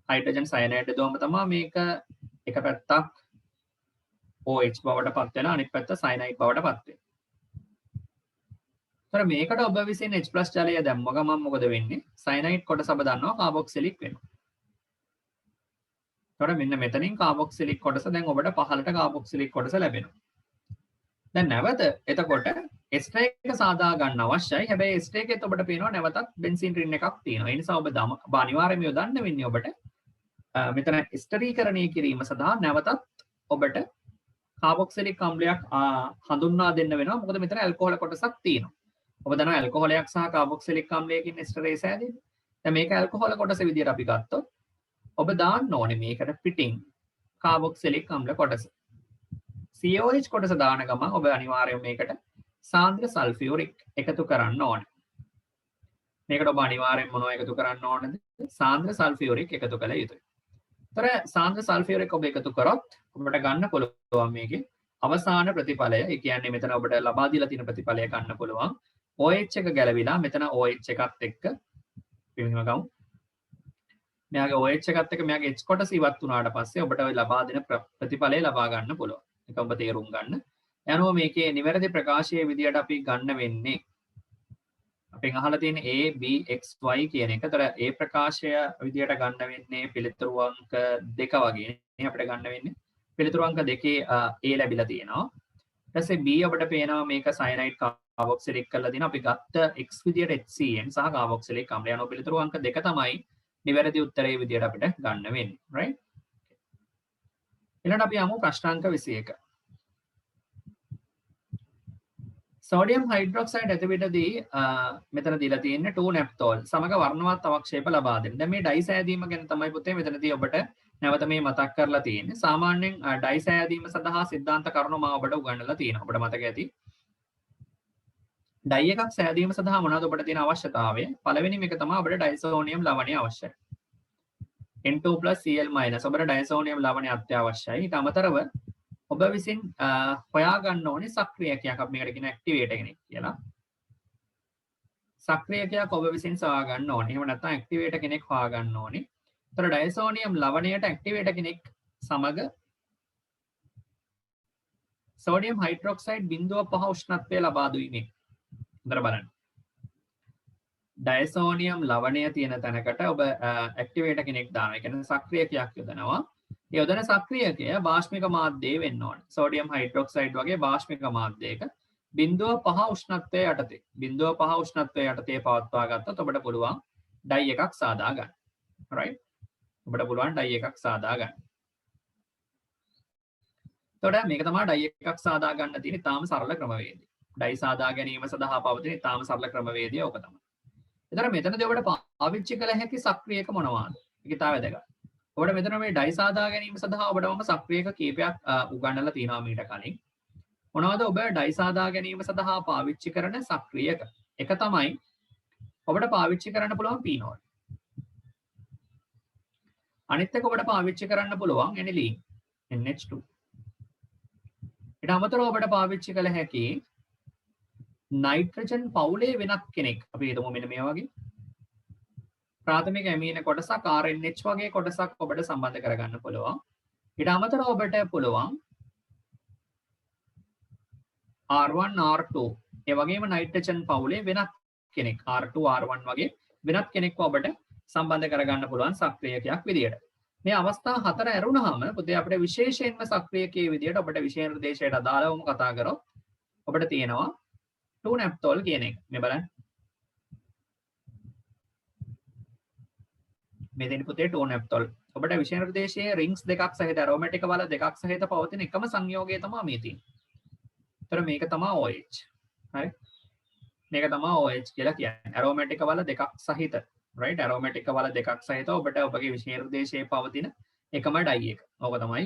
හයිඩ්‍රජන් සයනයිඩ් දුවම තමයි මේක එක පැත්තක් OH බවට පත් වෙනවා අනිත් පැත්ත සයනයිඩ් බවට පත් වෙනවා. තර මේකට ඔබ විසින් H+ ජලය දැම්ම ගමන් මොකද වෙන්නේ? සයනයිඩ් කොටස ඔබ දන්නවා කාබොක්සිලික් වෙනවා. එතකොට මෙන්න මෙතනින් කාබොක්සිලික් කොටස දැන් ඔබට පහළට කාබොක්සිලික් කොටස ලැබෙනවා. දැන් නැවත එතකොට එස්ටර් එක සාදා ගන්න අවශ්‍යයි. හැබැයි එස්ටර් එකෙත් ඔබට පේනවා නැවතත් බෙන්සීන් රින් එකක් තියෙනවා. ඒ නිසා ඔබ අනිවාර්යයෙන්ම යොදන්න වෙන්නේ ඔබට මෙතන ස්ටරීකරණය කිරීම සඳහා නැවතත් ඔබට කාබොක්සිලික් අම්ලයක් හඳුන්වා දෙන්න වෙනවා. මොකද මෙතන ඇල්කොහොල කොටසක් තියෙනවා. ඔබ දන්නවා ඇල්කොහොලයක් සහ කාබොක්සිලික් අම්ලයකින් එස්ටරේස් හැදෙන්නේ. දැන් මේක ඇල්කොහොල කොටස විදියට අපි ගත්තොත් ඔබ දාන්න ඕනේ මේකට පිටින් කාබොක්සිලික් අම්ල කොටස. COH කොටස දාන ගමන් ඔබ අනිවාර්යයෙන් මේකට සාන්ද්‍ර සල්ෆියුරික් එකතු කරන්න ඕනේ. මේකට ඔබ අනිවාර්යයෙන් මොනව එකතු කරන්න ඕනද? සාන්ද්‍ර සල්ෆියුරික් එකතු කළ යුතුයි. ඒතර සාන්ද්‍ර සල්ෆියුරික් ඔබ එකතු කරොත් ඔබට ගන්න පුළුවන් මේකේ අවසාන ප්‍රතිඵලය. ඒ කියන්නේ මෙතන ඔබට ලබා දීලා තියෙන ප්‍රතිඵලය ගන්න පුළුවන්. OH එක ගැලවිලා මෙතන OH එකත් එක්ක මෙහෙම ගමු. මෙයාගේ OH එකත් එක්ක මෙයාගේ H කොටස ඉවත් වුණාට පස්සේ ඔබට ඔය ලබා දෙන ප්‍රතිඵලය ලබා ගන්න පුළුවන්. ඒක ඔබ තේරුම් ගන්න. යනවා මේකේ නිවැරදි ප්‍රකාශයේ විදියට අපි ගන්න වෙන්නේ අපෙන් අහලා තියෙන A B X Y කියන එක. ඒතර A ප්‍රකාශය විදියට ගන්න වෙන්නේ පිළිතුරු අංක 2 වගේ. අපිට ගන්න වෙන්නේ පිළිතුරු අංක 2 A ලැබිලා තියෙනවා. ඊට පස්සේ B අපිට පේනවා මේක සයනයිඩ් කාබොක්සිලික් කරලා තියෙනවා. අපි ගත්ත X විදියට HCN සහ කාබොක්සිලික් අම්ලය යනවා. පිළිතුරු අංක 2 තමයි නිවැරදි උත්තරේ විදියට අපිට ගන්න වෙන්නේ. right? ඊළඟට අපි යමු ප්‍රශ්නාංක 21. සෝඩියම් හයිඩ්‍රොක්සයිඩ් ඇතිවිටදී මෙතන දීලා තියෙන්නේ 2 නැප්තෝල් සමග වර්ණවත් අවක්ෂේප ලබා දෙන්න. දැන් මේ ඩයි සෑදීම ගැන තමයි පුතේ මෙතනදී ඔබට නැවත මේ මතක් කරලා තියෙන්නේ. සාමාන්‍යයෙන් ඩයි සෑදීම සඳහා સિદ્ધාන්ත කරුණු මම ඔබට උගන්වලා තියෙනවා. ඔබට මතක ඇති. ඩයි එකක් සෑදීම සඳහා මොනවද ඔබට තියෙන අවශ්‍යතාවය? පළවෙනිම එක තමයි ඔබට ඩයිසෝනියම් ලවණය අවශ්‍යයි. N2+Cl- ඔබට ඩයිසෝනියම් ලවණය අත්‍යවශ්‍යයි. ඊට අමතරව ඔබ විසින් හොයාගන්න ඕනේ සක්‍රියකයක්. අපි මේකට කියන ඇක්ටිවේටර් කෙනෙක් කියලා. සක්‍රියකයක් ඔබ විසින් සොයාගන්න ඕනේ. එහෙම නැත්නම් ඇක්ටිවේටර් කෙනෙක් හොයාගන්න ඕනේ. ඒතර ඩයිසෝනියම් ලවණයට ඇක්ටිවේටර් කෙනෙක් සමග සෝඩියම් හයිඩ්‍රොක්සයිඩ් 0.5 උෂ්ණත්වය ලබා දුන්නේ. හොඳට බලන්න. ඩයිසෝනියම් ලවණය තියෙන තැනකට ඔබ ඇක්ටිවේටර් කෙනෙක් දානවා. ඒ කියන්නේ සක්‍රියකයක් යොදනවා. ඒ යොදන සක්‍රියකය බාෂ්මික මාධ්‍යයේ වෙන්න ඕනේ. සෝඩියම් හයිඩ්‍රොක්සයිඩ් වගේ බාෂ්මික මාධ්‍යයක 0.5 උෂ්ණත්වය යටතේ 0.5 උෂ්ණත්වය යටතේ පවත්වා ගත්තොත් ඔබට පුළුවන් ඩයි එකක් සාදා ගන්න. right? ඔබට පුළුවන් ඩයි එකක් සාදා ගන්න. එතකොට මේක තමයි ඩයි එකක් සාදා ගන්න තියෙන ඉතාම සරල ක්‍රමවේදය. ඩයි සාදා ගැනීම සඳහා පවතින ඉතාම සරල ක්‍රමවේදය ඕක තමයි. එතන මෙතනදී ඔබට පාවිච්චි කළ හැකි සක්‍රියක මොනවාද? ඒක ඉතාම වැදගත්. ඔබට මෙතන මේ ඩයි සාදා ගැනීම සඳහා ඔබට මම සක්‍රියක කීපයක් උගන්වලා තියෙනවා මීට කලින්. මොනවද ඔබ ඩයි සාදා ගැනීම සඳහා පාවිච්චි කරන සක්‍රියක? එක තමයි ඔබට පාවිච්චි කරන්න පුළුවන් පීනෝල්. අනිත් එක ඔබට පාවිච්චි කරන්න පුළුවන් ඇනිලීන් NH2. ඊට අමතරව ඔබට පාවිච්චි කළ හැකි නයිට්‍රජන් පවුලේ වෙනත් කෙනෙක්. අපි හිතමු මෙන්න මේ වගේ ප්‍රාථමික ඇමීන කොටසක් RNH වගේ කොටසක් ඔබට සම්බන්ධ කරගන්න පුළුවන්. ඊට අමතරව ඔබට පුළුවන් R1 R2 ඒ වගේම නයිට්‍රජන් පවුලේ වෙනත් කෙනෙක් R2 R1 වගේ වෙනත් කෙනෙක්ව ඔබට සම්බන්ධ කරගන්න පුළුවන් සක්‍රියකයක් විදියට. මේ අවස්ථා හතර ඇරුණාම පුතේ අපිට විශේෂයෙන්ම සක්‍රියකයේ විදියට ඔබට විශේෂ නිර්දේශයට අදාළවම කතා කරොත් ඔබට තියෙනවා 2 නැප්තෝල් කියන එක. මේ බලන්න. මේ දෙන පුතේ 2 නැප්තෝල්. ඔබට විශේෂ නිර්දේශයේ රින්ග්ස් දෙකක් සහිත ඇරෝමැටික වල දෙකක් සහිත පවතින එකම සංයෝගය තමයි මේ තියෙන්නේ. ඒතර මේක තමයි OH. හරි. මේක තමයි OH කියලා කියන්නේ. ඇරෝමැටික වල දෙකක් සහිත. right? ඇරෝමැටික වල දෙකක් සහිත ඔබට ඔබගේ විශේෂ නිර්දේශයේ පවතින එකම ඩයි එක. ඕක තමයි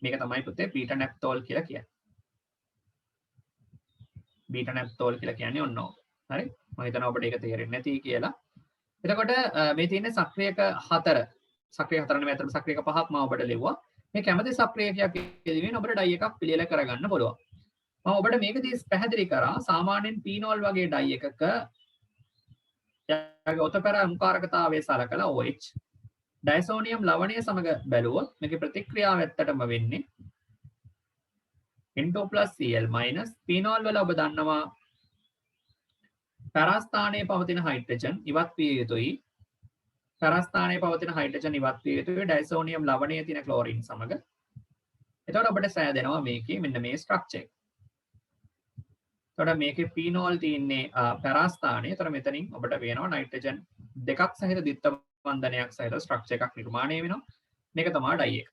මේක තමයි පුතේ බීටා නැප්තෝල් කියලා කියන්නේ. බීටා නැප්තෝල් කියලා කියන්නේ ඔන්න ඕක. හරි? මම හිතනවා ඔබට ඒක තේරෙන්නේ නැති කියලා. එතකොට මේ තියෙන සක්‍රියක හතර. සක්‍රිය හතර නෙමෙයි අතර සක්‍රියක පහක් මම ඔබට ලිව්වා. මේ කැමති සක්‍රියකයක් කියදීගෙන ඔබට ඩයි එකක් පිළියෙල කරගන්න පුළුවන්. මම ඔබට මේකදී පැහැදිලි කරා සාමාන්‍යයෙන් පීනෝල් වගේ ඩයි එකක යාගේ ඔතපැර අනුකාරකතාවය සලකලා OH ඩයිසෝනියම් ලවණය සමග බැලුවොත් මේකේ ප්‍රතික්‍රියාව ඇත්තටම වෙන්නේ N2+Cl- පීනෝල් වල ඔබ දන්නවා පැරාස්ථානයේ පවතින හයිඩ්‍රජන් ඉවත් විය යුතුයි පැරස්ථානයේ පවතින හයිඩ්‍රජන් ඉවත් විය යුතුයි ඩයිසෝනියම් ලවණයේ තියෙන ක්ලෝරින් සමග. එතකොට අපිට සෑදෙනවා මේකේ මෙන්න මේ ස්ට්‍රක්චර් එක. එතකොට මේකේ ෆීනෝල් තියෙන්නේ පැරස්ථානයේ. එතකොට මෙතනින් අපිට පේනවා නයිට්‍රජන් දෙකක් සහිත ද්විත්ව බන්ධනයක් සහිත ස්ට්‍රක්චර් එකක් නිර්මාණය වෙනවා. මේක තමයි ඩයි එක.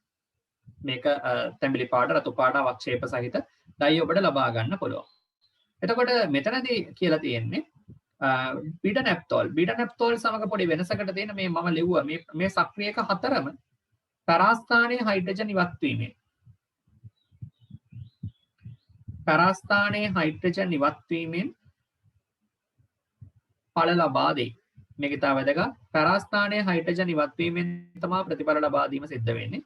මේක තැඹිලි පාට රතු පාට අවක්ෂේප සහිත ඩයි ඔබට ලබා ගන්න පුළුවන්. එතකොට මෙතනදී කියලා තියෙන්නේ බීටා නැප්තෝල් සමග පොඩි වෙනසකට තියෙන මේ මම ලිව්වා මේ සක්‍රියක හතරම පැරස්ථානයේ හයිඩ්‍රජන් ඉවත් වීමෙන් ඵල ලබා දෙයි. මේක ඉතාල වැදගත්. පැරස්ථානයේ හයිඩ්‍රජන් ඉවත් වීමෙන් තමයි ප්‍රතිඵල ලබා දීම සිද්ධ වෙන්නේ.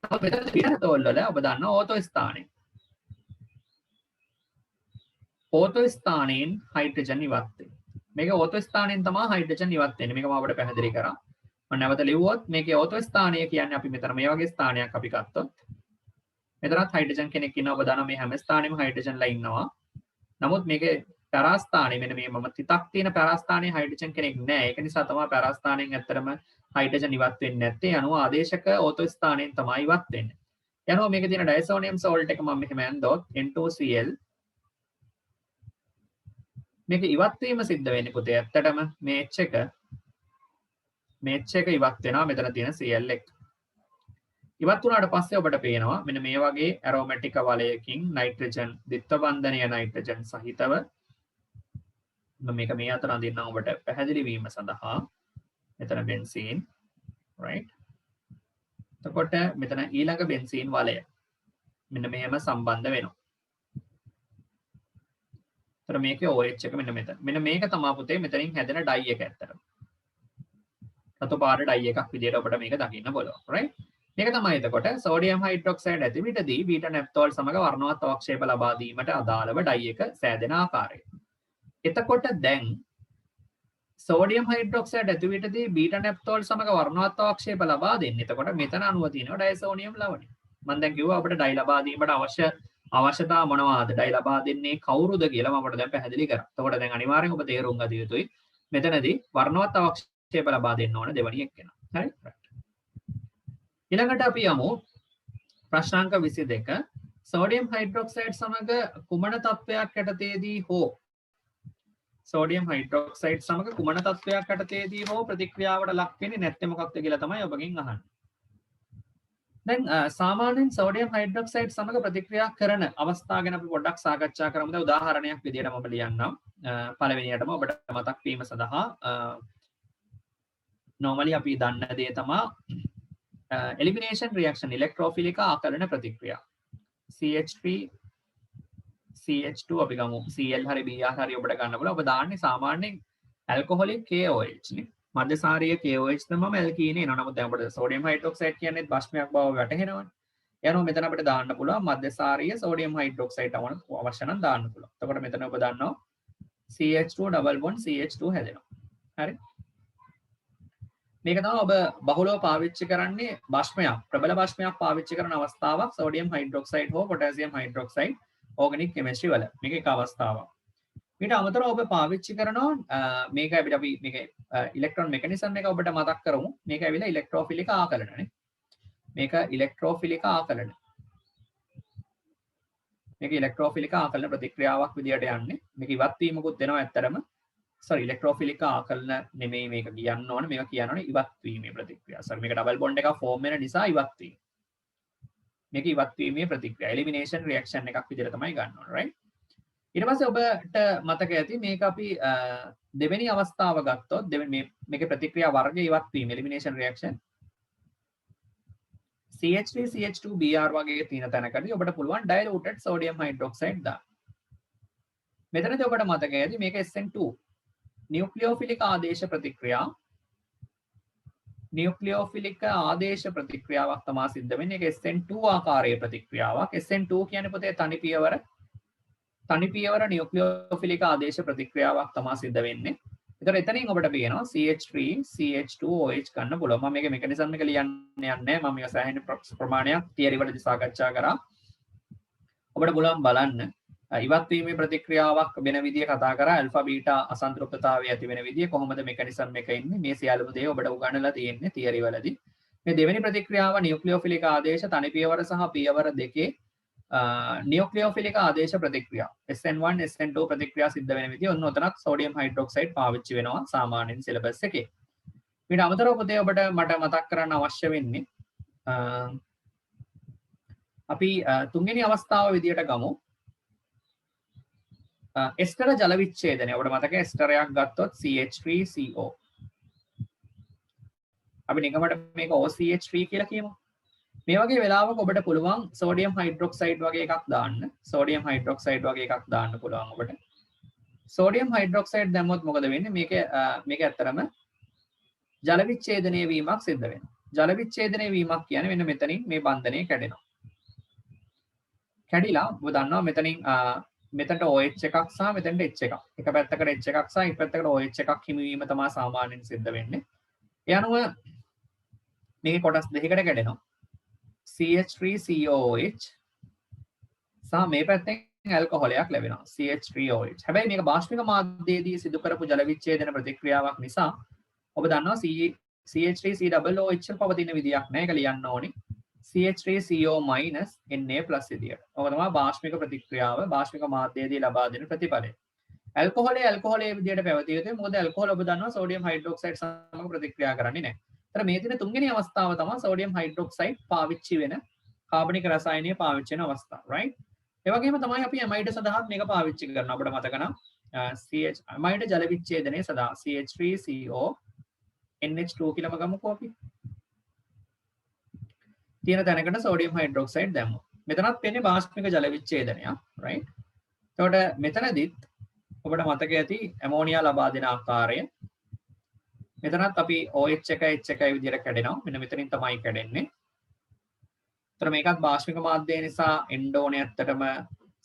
මෙතන බීටා නැප්තෝල් වල ඔබ දන්නවා ඕතෝ ස්ථානයේ ඕතෝ ස්ථානයෙන් හයිඩ්‍රජන් ඉවත් වෙනවා. මේක ඕතෝ ස්ථානයෙන් තමයි හයිඩ්‍රජන් ඉවත් වෙන්නේ. මේක මම අපිට පැහැදිලි කරා. මම නැවත ලිව්වොත් මේකේ ඕතෝ ස්ථානය කියන්නේ අපි මෙතන මේ වගේ ස්ථානයක් අපි ගත්තොත් මෙතනත් හයිඩ්‍රජන් කෙනෙක් ඉන්නවා. ඔබ දන්නවා මේ හැම ස්ථානෙම හයිඩ්‍රජන්ලා ඉන්නවා. නමුත් මේකේ පැරස්ථානයේ මෙන්න මේ මම තිතක් තියෙන පැරස්ථානයේ හයිඩ්‍රජන් කෙනෙක් නැහැ. ඒක නිසා තමයි පැරස්ථානයෙන් ඇත්තටම හයිඩ්‍රජන් ඉවත් වෙන්නේ නැත්තේ. අනුව ආදේශක ඕතෝ ස්ථානයෙන් තමයි ඉවත් වෙන්නේ. යනවා මේකේ තියෙන ඩයිසෝනියම් සෝල්ට් එක මම මෙහෙම ඇන්දොත් N2Cl මේක ඉවත් වීම සිද්ධ වෙන්නේ පුතේ ඇත්තටම මේ H එක ඉවත් වෙනවා මෙතන තියෙන Cl එක. ඉවත් වුණාට පස්සේ ඔබට පේනවා මෙන්න මේ වගේ ඇරෝමැටික වලයකින් නයිට්‍රජන් ද්විත්ව බන්ධනීය නයිට්‍රජන් සහිතව මම මේක මේ අතර අඳින්නම් ඔබට පැහැදිලි වීම සඳහා. මෙතන බෙන්සීන් right. එතකොට මෙතන ඊළඟ බෙන්සීන් වලය මෙන්න මෙහෙම සම්බන්ධ වෙනවා. මේක OH එක මෙන්න මෙතන. මෙන්න මේක තමයි පුතේ මෙතනින් හැදෙන ඩයි එක ඇත්තටම. රතු පාට ඩයි එකක් විදියට ඔබට මේක දකින්න පුළුවන්. right? මේක තමයි එතකොට සෝඩියම් හයිඩ්‍රොක්සයිඩ් ඇතිවිටදී බීටා නැප්තෝල් සමග වර්ණවත් අවක්ෂේප ලබා දීමට අදාළව ඩයි එක සෑදෙන ආකාරය. එතකොට දැන් සෝඩියම් හයිඩ්‍රොක්සයිඩ් ඇතිවිටදී බීටා නැප්තෝල් සමග වර්ණවත් අවක්ෂේප ලබා දෙන්නේ. එතකොට මෙතන අණුව තියෙනවා ඩයිසෝනියම් ලවණය. මම දැන් කිව්වා අපිට ඩයි ලබා දීමට අවශ්‍යතාව මොනවාද? ඩයි ලබා දෙන්නේ කවුරුද කියලා මම අපිට දැන් පැහැදිලි කරා. එතකොට දැන් අනිවාර්යෙන් ඔබ තේරුම් ගත යුතුයි මෙතනදී වර්ණවත් අවක්ෂේප ලබා දෙන්න ඕන දෙවණි එක්කෙනා. හරි? ඊළඟට අපි යමු ප්‍රශ්නාංක 22. සෝඩියම් හයිඩ්‍රොක්සයිඩ් සමග කුමන තත්වයක් යටතේදී හෝ සෝඩියම් හයිඩ්‍රොක්සයිඩ් සමග කුමන තත්වයක් යටතේදී හෝ ප්‍රතික්‍රියාවට ලක් වෙන්නේ නැත්නම් මොකක්ද කියලා තමයි ඔබගෙන් අහන්නේ. දැන් සාමාන්‍යයෙන් සෝඩියම් හයිඩ්‍රොක්සයිඩ් සමග ප්‍රතික්‍රියා කරන අවස්ථා ගැන අපි පොඩ්ඩක් සාකච්ඡා කරමු. දැන් උදාහරණයක් විදියට මම ලියන්නම්. පළවෙනියටම ඔබට මතක් වීම සඳහා normally අපි දන්න දේ තමයි elimination reaction electrophilic ආකලන ප්‍රතික්‍රියා. CH3 CH2 අපි ගමු Cl හරි Br හරි ඔබට ගන්න පුළුවන්. ඔබ දාන්නේ සාමාන්‍යයෙන් alcoholic KOH නේ. මධ්‍යසාරීය KOH තමයි ඇල්කීනේ එනවා. නමුත් දැන් අපිට සෝඩියම් හයිඩ්‍රොක්සයිඩ් කියන්නේ බෂ්මයක් බව වැටහෙනවනේ. යනවා මෙතන අපිට දාන්න පුළුවන් මධ්‍යසාරීය සෝඩියම් හයිඩ්‍රොක්සයිඩ් අවශ්‍ය නම් දාන්න පුළුවන්. එතකොට මෙතන ඔබ දන්නවා CH2 double bond CH2 හැදෙනවා. හරි. මේක තමයි ඔබ බහුලව පාවිච්චි කරන්නේ බෂ්මයක් ප්‍රබල බෂ්මයක් පාවිච්චි කරන අවස්ථාවක් සෝඩියම් හයිඩ්‍රොක්සයිඩ් හෝ පොටෑසියම් හයිඩ්‍රොක්සයිඩ් ඕගනික් කෙමිස්ට්‍රි වල මේක එක අවස්ථාවක්. ඊට අමතරව ඔබ පාවිච්චි කරනවා මේක අපිට අපි මේක ඉලෙක්ට්‍රෝන මෙකැනිසම් එක ඔබට මතක් කරමු. මේක ඇවිල්ලා ඉලෙක්ට්‍රෝෆිලික ආකලනනේ. මේක ඉලෙක්ට්‍රෝෆිලික ආකලන. මේක ඉලෙක්ට්‍රෝෆිලික ආකලන ප්‍රතික්‍රියාවක් විදියට යන්නේ. මේක ඉවත් වීමකුත් වෙනවා ඇත්තටම. sorry ඉලෙක්ට්‍රෝෆිලික ආකලන නෙමෙයි මේක කියන්න ඕනේ. මේක කියනෝනේ ඉවත් වීමේ ප්‍රතික්‍රියාව. sorry මේක ඩබල් බොන්ඩ් එකක් ෆෝම් වෙන නිසා ඉවත් වීම. මේක ඉවත් වීමේ ප්‍රතික්‍රියාව එලිමිනේෂන් රියැක්ෂන් එකක් විදියට තමයි ගන්න ඕනේ right. ඊට පස්සේ ඔබට මතක ඇති මේක අපි දෙවෙනි අවස්ථාව ගත්තොත් මේකේ ප්‍රතික්‍රියා වර්ගය ඉවත් වීම elimination reaction CH3 CH2 Br වගේ තියෙන තැනකදී ඔබට පුළුවන් diluted sodium hydroxide දාන්න. මෙතනදී ඔබට මතක ඇති මේක SN2 නියුක්ලියෝෆිලික ආදේශ ප්‍රතික්‍රියාවක් තමයි සිද්ධ වෙන්නේ. ඒක SN2 ආකාරයේ ප්‍රතික්‍රියාවක්. SN2 කියන්නේ පොතේ තනි පියවර නියුක්ලියෝෆිලික ආදේශ ප්‍රතික්‍රියාවක් තමයි සිද්ධ වෙන්නේ. ඒතර එතනින් ඔබට පේනවා CH3 CH2OH ගන්න පුළුවන්. මම මේකේ මෙකැනිසම් එක ලියන්න යන්නේ නැහැ. මම මේක සෑහෙන ප්‍රමාණයක් තියරි වලදී සාකච්ඡා කරා. ඔබට පුළුවන් බලන්න ඉවත් වීමේ ප්‍රතික්‍රියාවක් වෙන විදිය කතා කරා ඇල්ෆා බීටා අසන්තෘප්තතාවය ඇති වෙන විදිය කොහොමද මෙකනිසම් එක ඉන්නේ මේ සියලුම දේ ඔබට උගන්වලා තියෙන්නේ තියරි වලදී. මේ දෙවෙනි ප්‍රතික්‍රියාව නියුක්ලියෝෆිලික ආදේශ තනි පියවර සහ පියවර දෙකේ නියුක්ලියෝෆිලික ආදේශ ප්‍රතික්‍රියා SN1 SN2 ප්‍රතික්‍රියා සිද්ධ වෙන විදිය ඔන්න ඔතනක් සෝඩියම් හයිඩ්‍රොක්සයිඩ් පාවිච්චි වෙනවා සාමාන්‍යයෙන් සිලබස් එකේ. ඊට අමතරව පුතේ ඔබට මට මතක් කරන්න අවශ්‍ය වෙන්නේ අපි තුන්වෙනි අවස්ථාව විදියට ගමු. එස්ටර ජල විච්ඡේදනය. ඔබට මතක එස්ටරයක් ගත්තොත් CH3CO. අපි නිකමට මේක OCH3 කියලා කියමු. මේ වගේ වෙලාවක ඔබට පුළුවන් සෝඩියම් හයිඩ්‍රොක්සයිඩ් වගේ එකක් දාන්න. සෝඩියම් හයිඩ්‍රොක්සයිඩ් වගේ එකක් දාන්න පුළුවන් ඔබට. සෝඩියම් හයිඩ්‍රොක්සයිඩ් දැම්මොත් මොකද වෙන්නේ? මේක ඇත්තරම ජල විච්ඡේදනය වීමක් සිද්ධ වෙනවා. ජල විච්ඡේදනය වීමක් කියන්නේ මෙන්න මෙතනින් මේ බන්ධනය කැඩෙනවා. කැඩිලා ඔබ දන්නවා මෙතනින් මෙතනට OH එකක් සහ මෙතනට H එකක්. එක පැත්තකට H එකක් සහ එක පැත්තකට OH එකක් හිමිවීම තමයි සාමාන්‍යයෙන් සිද්ධ වෙන්නේ. ඒ අනුව මේකේ කොටස් දෙකකට කැඩෙනවා. CH3COOH සහ මේ පැත්තෙන් ඇල්කොහොලයක් ලැබෙනවා. CH3OH. හැබැයි මේක බාෂ්පික මාධ්‍යයේදී සිදු කරපු ජල විච්ඡේදන ප්‍රතික්‍රියාවක් නිසා ඔබ දන්නවා CH3COOH පවතින විදියක් නැහැ. ඒක ලියන්න ඕනේ. CH3CO Na+ විදියට. ඔක තමයි බාෂ්පික ප්‍රතික්‍රියාව බාෂ්පික මාධ්‍යයේදී ලබා දෙන ප්‍රතිඵලය. ඇල්කොහොලේ විදියට පැවතිය යුතුයි. මොකද ඇල්කොහොල ඔබ දන්නවා සෝඩියම් හයිඩ්‍රොක්සයිඩ් සමග ප්‍රතික්‍රියා කරන්නේ නැහැ. ඒතර මේ දින තුන්වෙනි අවස්ථාව තමයි සෝඩියම් හයිඩ්‍රොක්සයිඩ් පාවිච්චි වෙන කාබනික රසායනය පාවිච්චි වෙන අවස්ථාව. right? ඒ වගේම තමයි අපි ඇමයිඩ් සඳහා මේක පාවිච්චි කරනවා. අපිට මතක නම් CH ඇමයිඩ් ජල විච්ඡේදනයේ සඳහා CH3CO NH2 කියලාම ගමුකෝ අපි. තියෙන තැනකට සෝඩියම් හයිඩ්‍රොක්සයිඩ් දැම්මොත් මෙතනත් වෙන්නේ බාෂ්පික ජල විච්ඡේදනයක් right. එතකොට මෙතනදිත් ඔබට මතක ඇති ඇමෝනියා ලබා දෙන ආකාරය මෙතනත් අපි OH එක H එකයි විදියට කැඩෙනවා. මෙන්න මෙතනින් තමයි කැඩෙන්නේ. ඒතර මේකත් බාෂ්පික මාධ්‍යය නිසා එන්න ඕනේ ඇත්තටම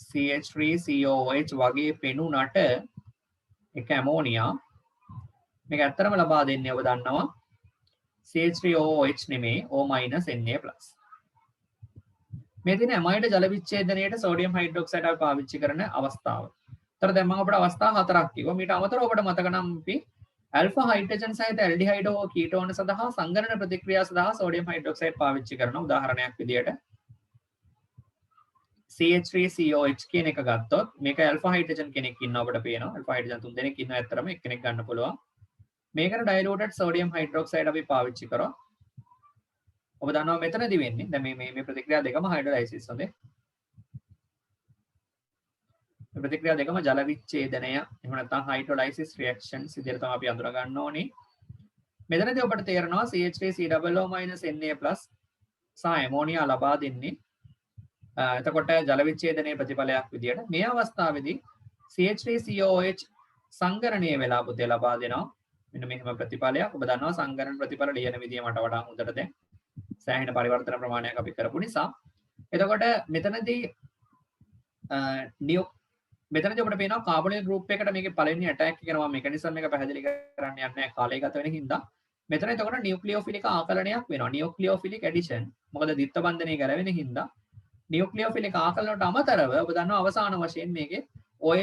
CH3COOH වගේ පෙනුනට එක ඇමෝනියා මේක ඇත්තටම ලබා දෙන්නේ ඔබ දන්නවා CH3OH නෙමේ O- Na+. මේ තියෙන ඇමයිඩ් ජල විච්ඡේදනයේට සෝඩියම් හයිඩ්‍රොක්සයිඩ් අපි පාවිච්චි කරන අවස්ථාව. ඒතර දැන් මම අපිට අවස්ථා හතරක් කිව්වා. මීට අමතරව ඔබට මතක නම් අපි ඇල්ෆා හයිඩ්‍රජන් සහිත ඇල්ඩිහයිඩ් හෝ කීටෝන සඳහා සංගණන ප්‍රතික්‍රියා සඳහා සෝඩියම් හයිඩ්‍රොක්සයිඩ් පාවිච්චි කරන උදාහරණයක් විදියට CH3COH කියන එක ගත්තොත් මේක ඇල්ෆා හයිඩ්‍රජන් කෙනෙක් ඉන්නවා අපිට පේනවා. ඇල්ෆා හයිඩ්‍රජන් තුන් දෙනෙක් ඉන්නවා ඇත්තරම එක්කෙනෙක් ගන්න පුළුවන්. මේකට ඩයිලූටඩ් සෝඩියම් හයිඩ්‍රොක්සයිඩ් අපි පාවිච්චි කරා. ඔබ දන්නවා මෙතනදී වෙන්නේ දැන් මේ ප්‍රතික්‍රියා දෙකම හයිඩ්‍රොලයිසිස් හොඳේ. මේ ප්‍රතික්‍රියා දෙකම ජල විච්ඡේදනය එහෙම නැත්නම් හයිඩ්‍රොලයිසිස් රියැක්ෂන්ස් විදිහට තමයි අපි අඳුර ගන්න ඕනේ. මෙතනදී ඔබට තේරෙනවා CH3COO- Na+ සහ ඇමෝනියා ලබා දෙන්නේ එතකොට ජල විච්ඡේදනයේ ප්‍රතිඵලයක් විදියට මේ අවස්ථාවේදී CH3COOH සංගරණය වෙලා පුතේ ලබා දෙනවා. මෙන්න මෙහෙම ප්‍රතිඵලයක්. ඔබ දන්නවා සංගරණ ප්‍රතිඵල ලියන විදිය මට වඩා හොඳට දැන් සෑහෙන පරිවර්තන ප්‍රමාණයක් අපි කරපු නිසා. එතකොට මෙතනදී මෙතනදී ඔබට පේනවා කාබොනිල් ගෲප් එකට මේකේ පළවෙනි ඇටැක් එක කරනවා මෙකනිසම් එක පැහැදිලි කරන්න යන්නේ නැහැ කාලය ගත වෙන හින්දා. මෙතන එතකොට නියුක්ලියෝෆිලික ආකලනයක් වෙනවා. නියුක්ලියෝෆිලික් ඇඩිෂන්. මොකද ද්විත්ව බන්ධනය ගැලවෙන හින්දා නියුක්ලියෝෆිලික් ආකලනට අමතරව ඔබ දන්නවා අවසාන වශයෙන් මේකේ OH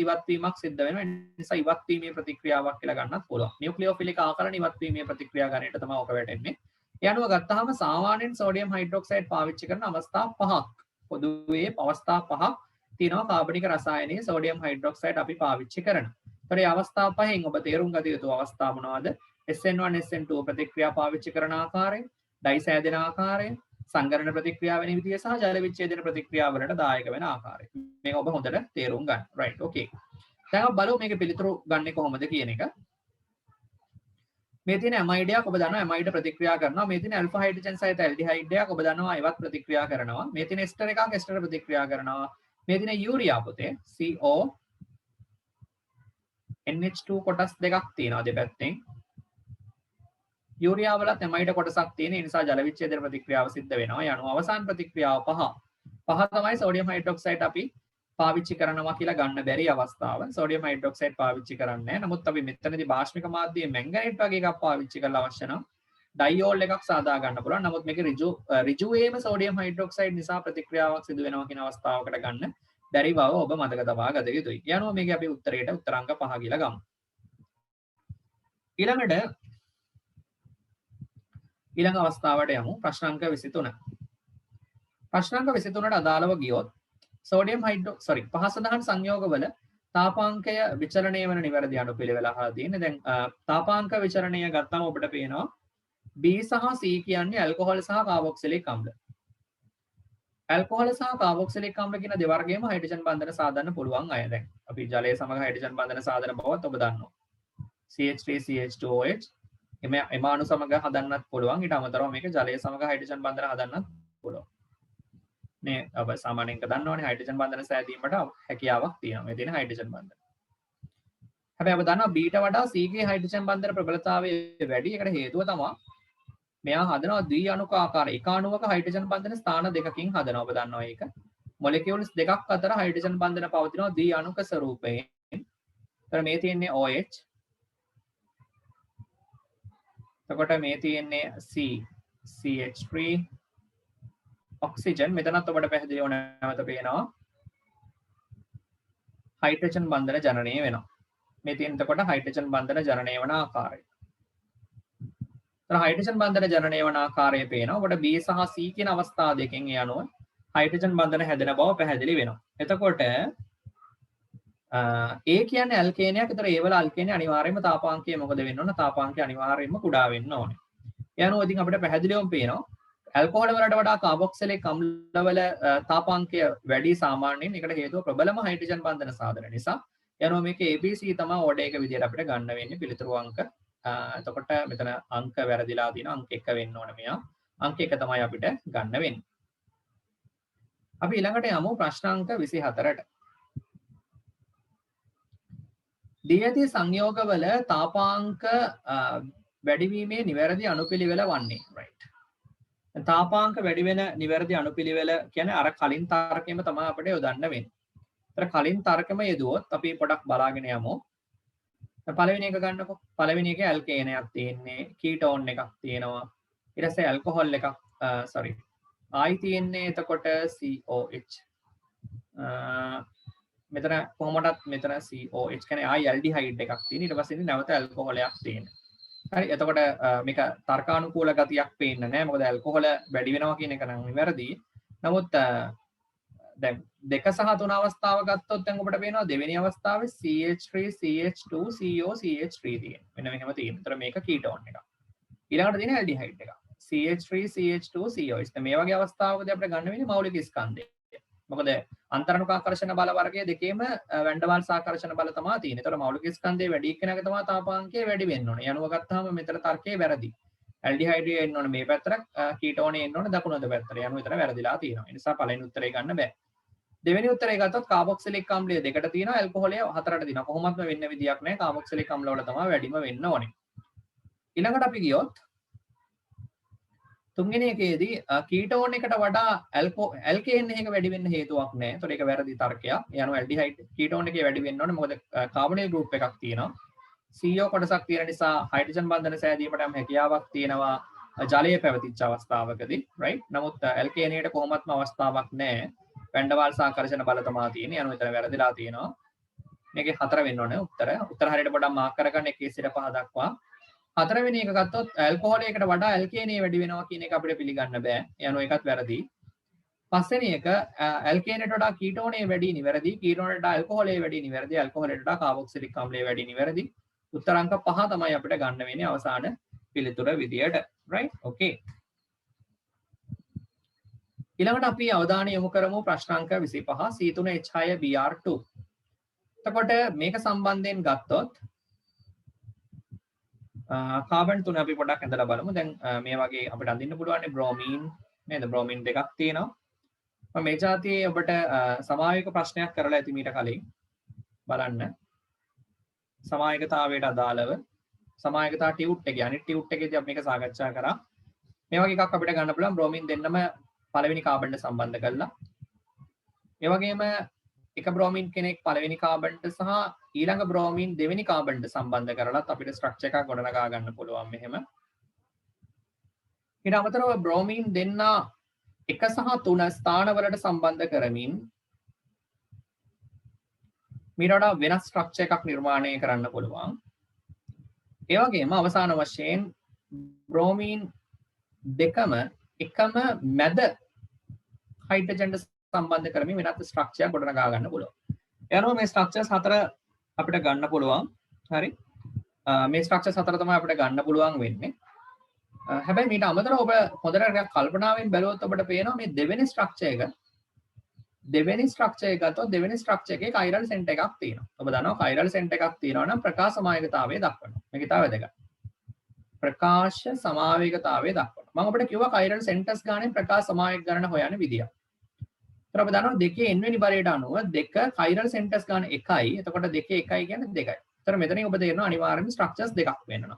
ඉවත් වීමක් සිද්ධ වෙනවා. ඒ නිසා ඉවත් වීමේ ප්‍රතික්‍රියාවක් කියලා ගන්නත් පුළුවන්. නියුක්ලියෝෆිලික් ආකලන ඉවත් වීමේ ප්‍රතික්‍රියා ගණයට තමයි ඔක වැටෙන්නේ. ඒ අනුව ගත්තාම සාමාන්‍යයෙන් සෝඩියම් හයිඩ්‍රොක්සයිඩ් පාවිච්චි කරන අවස්ථා පහක්. පොදුවේ අවස්ථා පහක් තියෙනවා කාබනික රසායනයේ සෝඩියම් හයිඩ්‍රොක්සයිඩ් අපි පාවිච්චි කරන. ඒතර මේ අවස්ථා පහෙන් ඔබ තේරුම් ගත යුතු අවස්ථා මොනවාද? SN1 SN2 ප්‍රතික්‍රියා පාවිච්චි කරන ආකාරය, ඩයි සෑදෙන ආකාරය, සංගරණ ප්‍රතික්‍රියා වෙන විදිය සහ ජල විච්ඡේදන ප්‍රතික්‍රියා වලට දායක වෙන ආකාරය. මේක ඔබ හොඳට තේරුම් ගන්න. right okay. දැන් අපි බලමු මේකේ පිළිතුරු ගන්නෙ කොහොමද කියන එක. මේ තියෙන ඇමයිඩ් එකක් ඔබ දන්නවා ඇමයිඩ් ප්‍රතික්‍රියා කරනවා. මේ තියෙන ඇල්ෆා හයිඩ්‍රජන් සහිත ඇල්ඩිහයිඩ් එකක් ඔබ දන්නවා ඉවත් ප්‍රතික්‍රියා කරනවා. මේ තියෙන එස්ටර් එකක් එස්ටර් ප්‍රතික්‍රියා කරනවා. මේ තියෙන යූරියා පුතේ CO NH2 කොටස් දෙකක් තියෙනවා දෙපැත්තෙන්. යූරියා වලත් ඇමයිඩ් කොටසක් තියෙන නිසා ජල විච්ඡේදන ප්‍රතික්‍රියාව සිද්ධ වෙනවා. ඒ අනුව අවසාන ප්‍රතික්‍රියාව පහ තමයි සෝඩියම් හයිඩ්‍රොක්සයිඩ් අපි පාවිච්චි කරනවා කියලා ගන්න බැරි අවස්ථාව. සෝඩියම් හයිඩ්‍රොක්සයිඩ් පාවිච්චි කරන්නේ නැහැ. නමුත් අපි මෙතනදී බාෂ්පික මාධ්‍යයේ මැංගනේට් වගේ එකක් පාවිච්චි කරලා අවශ්‍ය නම් ඩයිෝල් එකක් සාදා ගන්න පුළුවන්. නමුත් මේක ඍජුවේම සෝඩියම් හයිඩ්‍රොක්සයිඩ් නිසා ප්‍රතික්‍රියාවක් සිදු වෙනවා කියන අවස්ථාවකට ගන්න බැරි බව ඔබ මතක තබා ගත යුතුයි. යනවා මේක අපි උත්තරයට උත්තරාංක 5 කියලා ගමු. ඊළඟ අවස්ථාවට යමු. ප්‍රශ්නාංක 23. ප්‍රශ්නාංක 23ට අදාළව ගියොත් සෝඩියම් පහස දහන් සංයෝගවල තාපාංකය විචලනය වන නිවැරදි අනුපිළිවෙල අහලා තියෙන්නේ. දැන් තාපාංක විචලනය ගත්තාම ඔබට පේනවා B සහ C කියන්නේ ඇල්කොහොල් සහ කාබොක්සිලික් අම්ල. ඇල්කොහොල් සහ කාබොක්සිලික් අම්ල කියන දෙවර්ගයේම හයිඩ්‍රජන් බන්ධන සාදන්න පුළුවන් අය. දැන් අපි ජලය සමග හයිඩ්‍රජන් බන්ධන සාදන බවත් ඔබ දන්නවා. CH3 CH2OH එම අණු සමග හදන්නත් පුළුවන්. ඊට අමතරව මේක ජලය සමග හයිඩ්‍රජන් බන්ධන හදන්නත් පුළුවන්. මේ ඔබ සාමාන්‍යයෙන් දන්නවනේ හයිඩ්‍රජන් බන්ධන සෑදීමට හැකියාවක් තියෙනවා. මේ තියෙන හයිඩ්‍රජන් බන්ධන. හැබැයි ඔබ දන්නවා B ට වඩා C ගේ හයිඩ්‍රජන් බන්ධන ප්‍රබලතාවය වැඩි. ඒකට හේතුව තමයි මෙයා හදනවා ද්වි අණුක ආකාර එක අණුවක හයිඩ්‍රජන් බන්ධන ස්ථාන දෙකකින් හදනවා. ඔබ දන්නවා ඒක. මොලිකියුල්ස් දෙකක් අතර හයිඩ්‍රජන් බන්ධන පවතිනවා ද්වි අණුක ස්වරූපයෙන්. ඒතර මේ තියෙන්නේ OH. එතකොට මේ තියෙන්නේ CH3 ඔක්සිජන්. මෙතනත් ඔබට පැහැදිලිව නැවත පේනවා හයිඩ්‍රජන් බන්ධන ජනනය වෙනවා. මේ තියෙන එතකොට හයිඩ්‍රජන් බන්ධන ජනනය වන ආකාරය. හයිඩ්‍රජන් බන්ධන ජනනය වන ආකාරය පේනවා. ඔබට B සහ C කියන අවස්ථා දෙකෙන් ඒ අනුව හයිඩ්‍රජන් බන්ධන හැදෙන බව පැහැදිලි වෙනවා. එතකොට A කියන්නේ ඇල්කේනයක්. ඒතර ඒ වල අල්කේනේ අනිවාර්යයෙන්ම තාපාංකය මොකද වෙන්න ඕන? තාපාංකය අනිවාර්යයෙන්ම කුඩා වෙන්න ඕනේ. ඒ අනුව ඉතින් අපිට පැහැදිලිවම පේනවා ඇල්කොහොල් වලට වඩා කාබොක්සිලික් අම්ල වල තාපාංකය වැඩි සාමාන්‍යයෙන්. ඒකට හේතුව ප්‍රබලම හයිඩ්‍රජන් බන්ධන සාධන නිසා. ඒ අනුව මේක ABC තමයි ඕඩර් එක විදියට අපිට ගන්න වෙන්නේ පිළිතුරු අංක. එතකොට මෙතන අංක වැරදිලා තියෙනවා. අංක 1 වෙන්න ඕන මෙයා. අංක 1 තමයි අපිට ගන්න වෙන්නේ. අපි ඊළඟට යමු ප්‍රශ්නාංක 24ට. දී ඇති සංයෝගවල තාපාංක වැඩිවීමේ නිවැරදි අනුපිළිවෙල වන්නේ. right. තාපාංක වැඩි වෙන නිවැරදි අනුපිළිවෙල කියන්නේ අර කලින් තර්කෙම තමයි අපිට යොදන්න වෙන්නේ. ඒතර කලින් තර්කෙම යෙදුවොත් අපි පොඩක් බලාගෙන යමු. පළවෙනි එක ගන්නකො. පළවෙනි එකේ ඇල්කේනයක් තියෙන්නේ, කීටෝන් එකක් තියෙනවා. ඊට පස්සේ ඇල්කොහොල් එකක් ආයි තියෙන්නේ එතකොට COH. මෙතන කොහොමදත් මෙතන COH කියන්නේ ආයි ඇල්ඩිහයිඩ් එකක් තියෙන. ඊට පස්සේ නැවත ඇල්කොහොලයක් තියෙනවා. හරි. එතකොට මේක තර්කානුකූල ගතියක් පේන්නේ නැහැ. මොකද ඇල්කොහොල වැඩි වෙනවා කියන එක නම් වැරදි. නමුත් දැන් 2 සහ 3 අවස්ථාව ගත්තොත් දැන් ඔබට පේනවා දෙවෙනි අවස්ථාවේ CH3 CH2 CO CH3 තියෙනවා. මෙන්න මෙහෙම තියෙනවා. ඒතර මේක කීටෝන් එකක්. ඊළඟට තියෙන ඇල්ඩිහයිඩ් එකක්. CH3 CH2 COH. මේ වගේ අවස්ථාවකදී අපිට ගන්න වෙන්නේ මෞලික ස්කන්ධය. මොකද අන්තරණුක ආකර්ෂණ බල වර්ගයේ දෙකේම වැන් ඩර් වාල්ස් ආකර්ෂණ බල තමයි තියෙන්නේ. ඒතර මෞලික ස්කන්ධයේ වැඩි එක්කෙනාක තමයි තාපාංකය වැඩි වෙන්න ඕනේ. යනුව ගත්තාම මෙතන තර්කයේ වැරදි. ඇල්ඩිහයිඩ් එන්න ඕනේ මේ පැත්තට, කීටෝනේ එන්න ඕනේ දකුණු අත පැත්තට. යනුව විතර වැරදිලා තියෙනවා. ඒ නිසා පළවෙනි උත්තරේ ගන්න බෑ. දෙවෙනි උත්තරේ ගත්තොත් කාබොක්සිලික් අම්ලය දෙකට තියෙනවා, ඇල්කොහොලය හතරට තියෙනවා. කොහොමත්ම වෙන්න විදියක් නැහැ. කාබොක්සිලික් අම්ල වල තමයි වැඩිම වෙන්න ඕනේ. ඊළඟට අපි ගියොත් තුන්වෙනි එකේදී කීටෝන් එකට වඩා ඇල්කේන් එක වැඩි වෙන්න හේතුවක් නැහැ. ඒතකොට ඒක වැරදි තර්කයක්. යනවා ඇල්ඩිහයිඩ් කීටෝන් එකේ වැඩි වෙන්න ඕනේ. මොකද කාබොනිල් ගෲප් එකක් තියෙනවා. CO කොටසක් තියෙන නිසා හයිඩ්‍රජන් බන්ධන සෑදීමට යම් හැකියාවක් තියෙනවා ජලයේ පැවතිච්ච අවස්ථාවකදී. right. නමුත් ඇල්කේනේට කොහොමත්ම අවස්ථාවක් නැහැ. වැන් ඩර් වාල්ස් ආකර්ෂණ බල තමයි තියෙන්නේ. යනවා විතර වැරදිලා තියෙනවා. මේකේ 4 වෙන්න ඕනේ උත්තර. උත්තර හරියට පොඩ්ඩක් මාක් කරගන්න 1 සිට 5 දක්වා. හතරවෙනි එක ගත්තොත් ඇල්කොහොලයකට වඩා ඇල්කේනේ වැඩි වෙනවා කියන එක අපිට පිළිගන්න බෑ. යනවා ඒකත් වැරදි. පස්වෙනි එක ඇල්කේනේට වඩා කීටෝනේ වැඩි නිවැරදි. කීටෝනේට වඩා ඇල්කොහොලේ වැඩි නිවැරදි. ඇල්කොහොලේට වඩා කාබොක්සිලික් අම්ලයේ වැඩි නිවැරදි. උත්තර අංක 5 තමයි අපිට ගන්න වෙන්නේ අවසාන පිළිතුර විදියට. right. okay. ඊළඟට අපි අවධානය යොමු කරමු ප්‍රශ්නාංක 25 C3H6Br2. එතකොට මේක සම්බන්ධයෙන් ගත්තොත් කාබන් 3 අපි පොඩ්ඩක් ඇඳලා බලමු. දැන් මේ වගේ අපිට අඳින්න පුළුවන් බ්‍රෝමීන් නේද? බ්‍රෝමීන් දෙකක් තියෙනවා. මම මේ જાතියේ ඔබට සමායක ප්‍රශ්නයක් කරලා ඇති මීට කලින් බලන්න. සමායකතාවයට අදාළව සමායකතා ටියුට් එකේ අනිත් ටියුට් එකේදී අපි මේක සාකච්ඡා කරා. මේ වගේ එකක් අපිට ගන්න පුළුවන් බ්‍රෝමීන් දෙන්නම පළවෙනි කාබන්ට සම්බන්ධ කරලා. ඒ වගේම එක බ්‍රෝමීන් කෙනෙක් පළවෙනි කාබන්ට සහ ඊළඟ බ්‍රෝමීන් දෙවෙනි කාබන්ට සම්බන්ධ කරලත් අපිට ස්ට්‍රක්චර් එකක් ගොඩනගා ගන්න පුළුවන් මෙහෙම. ඊට අමතරව බ්‍රෝමීන් දෙන්න 1 සහ 3 ස්ථානවලට සම්බන්ධ කරමින් මීට වඩා වෙනස් ස්ට්‍රක්චර් එකක් නිර්මාණය කරන්න පුළුවන්. ඒ වගේම අවසාන වශයෙන් බ්‍රෝමීන් දෙකම එකම මැද හයිඩ්‍රජන්ට සම්බන්ධ කරමින් වෙනත් ස්ට්‍රක්චර් එකක් ගොඩනගා ගන්න පුළුවන්. එනවා මේ ස්ට්‍රක්චර්ස් හතර අපිට ගන්න පුළුවන්. හරි. මේ ස්ට්‍රක්චර්ස් හතර තමයි අපිට ගන්න පුළුවන් වෙන්නේ. හැබැයි මීට අමතරව ඔබ හොඳට ටිකක් කල්පනාවෙන් බැලුවොත් ඔබට පේනවා මේ දෙවෙනි ස්ට්‍රක්චර් එක ගත්තොත් දෙවෙනි ස්ට්‍රක්චර් එකේ කයිරල් සෙන්ටර් එකක් තියෙනවා. ඔබ දන්නවා කයිරල් සෙන්ටර් එකක් තියෙනවා නම් ප්‍රකාශ සමායකතාවය දක්වනවා. මේක ඉතාල වැදගත්. ප්‍රකාශ සමාවේගතාවය දක්වනවා. මම ඔබට කිව්වා කයිරල් සෙන්ටර්ස් ගානේ ප්‍රකාශ සමාවේග ගණන හොයන විදිය. ඒතර ඔබ දන්නවා දෙකේ n වෙනි බරයට අනුව දෙක කයිරල් සෙන්ටර්ස් ගාන 1යි. එතකොට දෙකේ 1යි කියන්නේ 2යි. ඒතර මෙතනින් ඔබ තේරෙනවා අනිවාර්යයෙන්ම ස්ට්‍රක්චර්ස් දෙකක් වෙන්නවා.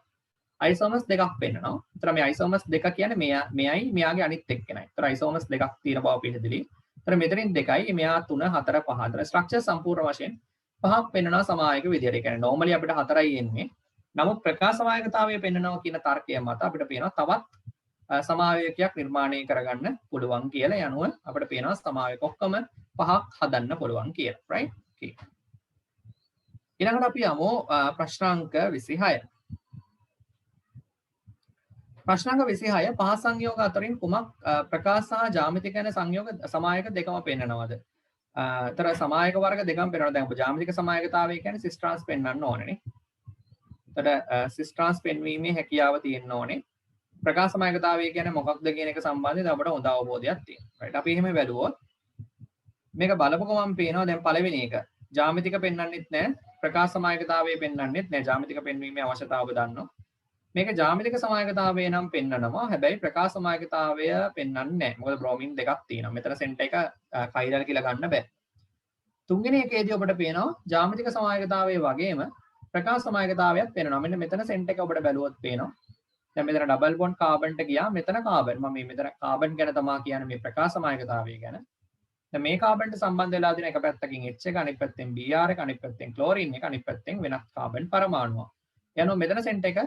අයිසෝමර්ස් දෙකක් වෙන්නවා. ඒතර මේ අයිසෝමර්ස් දෙක කියන්නේ මෙයයි මෙයාගේ අනිත් එක්කෙනයි. ඒතර අයිසෝමර්ස් දෙකක් තියෙන බව පිළිදෙලි. ඒතර මෙතනින් 2යි මෙයා 3 4 5. ඒතර ස්ට්‍රක්චර් සම්පූර්ණ වශයෙන් 5ක් වෙන්නවා සමායක විදියට. ඒ කියන්නේ normally අපිට 4යි එන්නේ. නමුත් ප්‍රකාශ සමායකතාවය පෙන්වනවා කියන තර්කය මත අපිට පේනවා තවත් සමාවයකයක් නිර්මාණය කරගන්න පුළුවන් කියලා. ඒ අනුව අපිට පේනවා සමාවයක ඔක්කොම 5ක් හදන්න පුළුවන් කියලා. right? okay. ඊළඟට අපි යමු ප්‍රශ්නාංක 26. ප්‍රශ්නාංක 26 පහ සංයෝග අතරින් කුමක් ප්‍රකාශ සහ ජ්‍යාමිතික යන සංයෝග සමායක දෙකම පෙන්වනවද? ඒතර සමායක වර්ග දෙකම පෙන්වනවා. දැන් ඔබ ජ්‍යාමිතික සමායකතාවය කියන්නේ සිස් ට්‍රාන්ස් පෙන්වන්න ඕනේ නේ. එතකොට සිස් ට්‍රාන්ස් පෙන්වීමේ හැකියාව තියෙන්න ඕනේ. ප්‍රකාශ සමායකතාවය කියන්නේ මොකක්ද කියන එක සම්බන්ධයෙන් අපිට හොඳ අවබෝධයක් තියෙනවා. right? අපි එහෙම බැලුවොත් මේක බලපුවම මම පේනවා දැන් පළවෙනි එක ජ්‍යාමිතික පෙන්වන්නෙත් නැහැ. ප්‍රකාශ සමායකතාවය පෙන්වන්නෙත් නැහැ. ජ්‍යාමිතික පෙන්වීමේ අවශ්‍යතාවය ඔබ දන්නවා. මේක ජ්‍යාමිතික සමායකතාවය නම් පෙන්වනවා. හැබැයි ප්‍රකාශ සමායකතාවය පෙන්වන්නේ නැහැ. මොකද බ්‍රෝමින් දෙකක් තියෙනවා. මෙතන සෙන්ටර් එක කයිරල් කියලා ගන්න බෑ. තුන්වෙනි එකේදී ඔබට පේනවා ජ්‍යාමිතික සමායකතාවය වගේම ප්‍රකාශ සමායකතාවයක් පෙන්වනවා. මෙන්න මෙතන සෙන්ටර් එක ඔබට බැලුවොත් පේනවා. දැන් මෙතන ඩබල් බොන්ඩ් කාබන්ට ගියා. මෙතන කාබන්. මම මෙතන කාබන් ගැන තමයි කියන්නේ මේ ප්‍රකාශ සමායකතාවය ගැන. දැන් මේ කාබන්ට සම්බන්ධ වෙලා තියෙන එක පැත්තකින් H එක අනිත් පැත්තෙන් Br එක අනිත් පැත්තෙන් ක්ලෝරින් එක අනිත් පැත්තෙන් වෙනත් කාබන් පරමාණුවක්. යනවා මෙතන සෙන්ටර් එක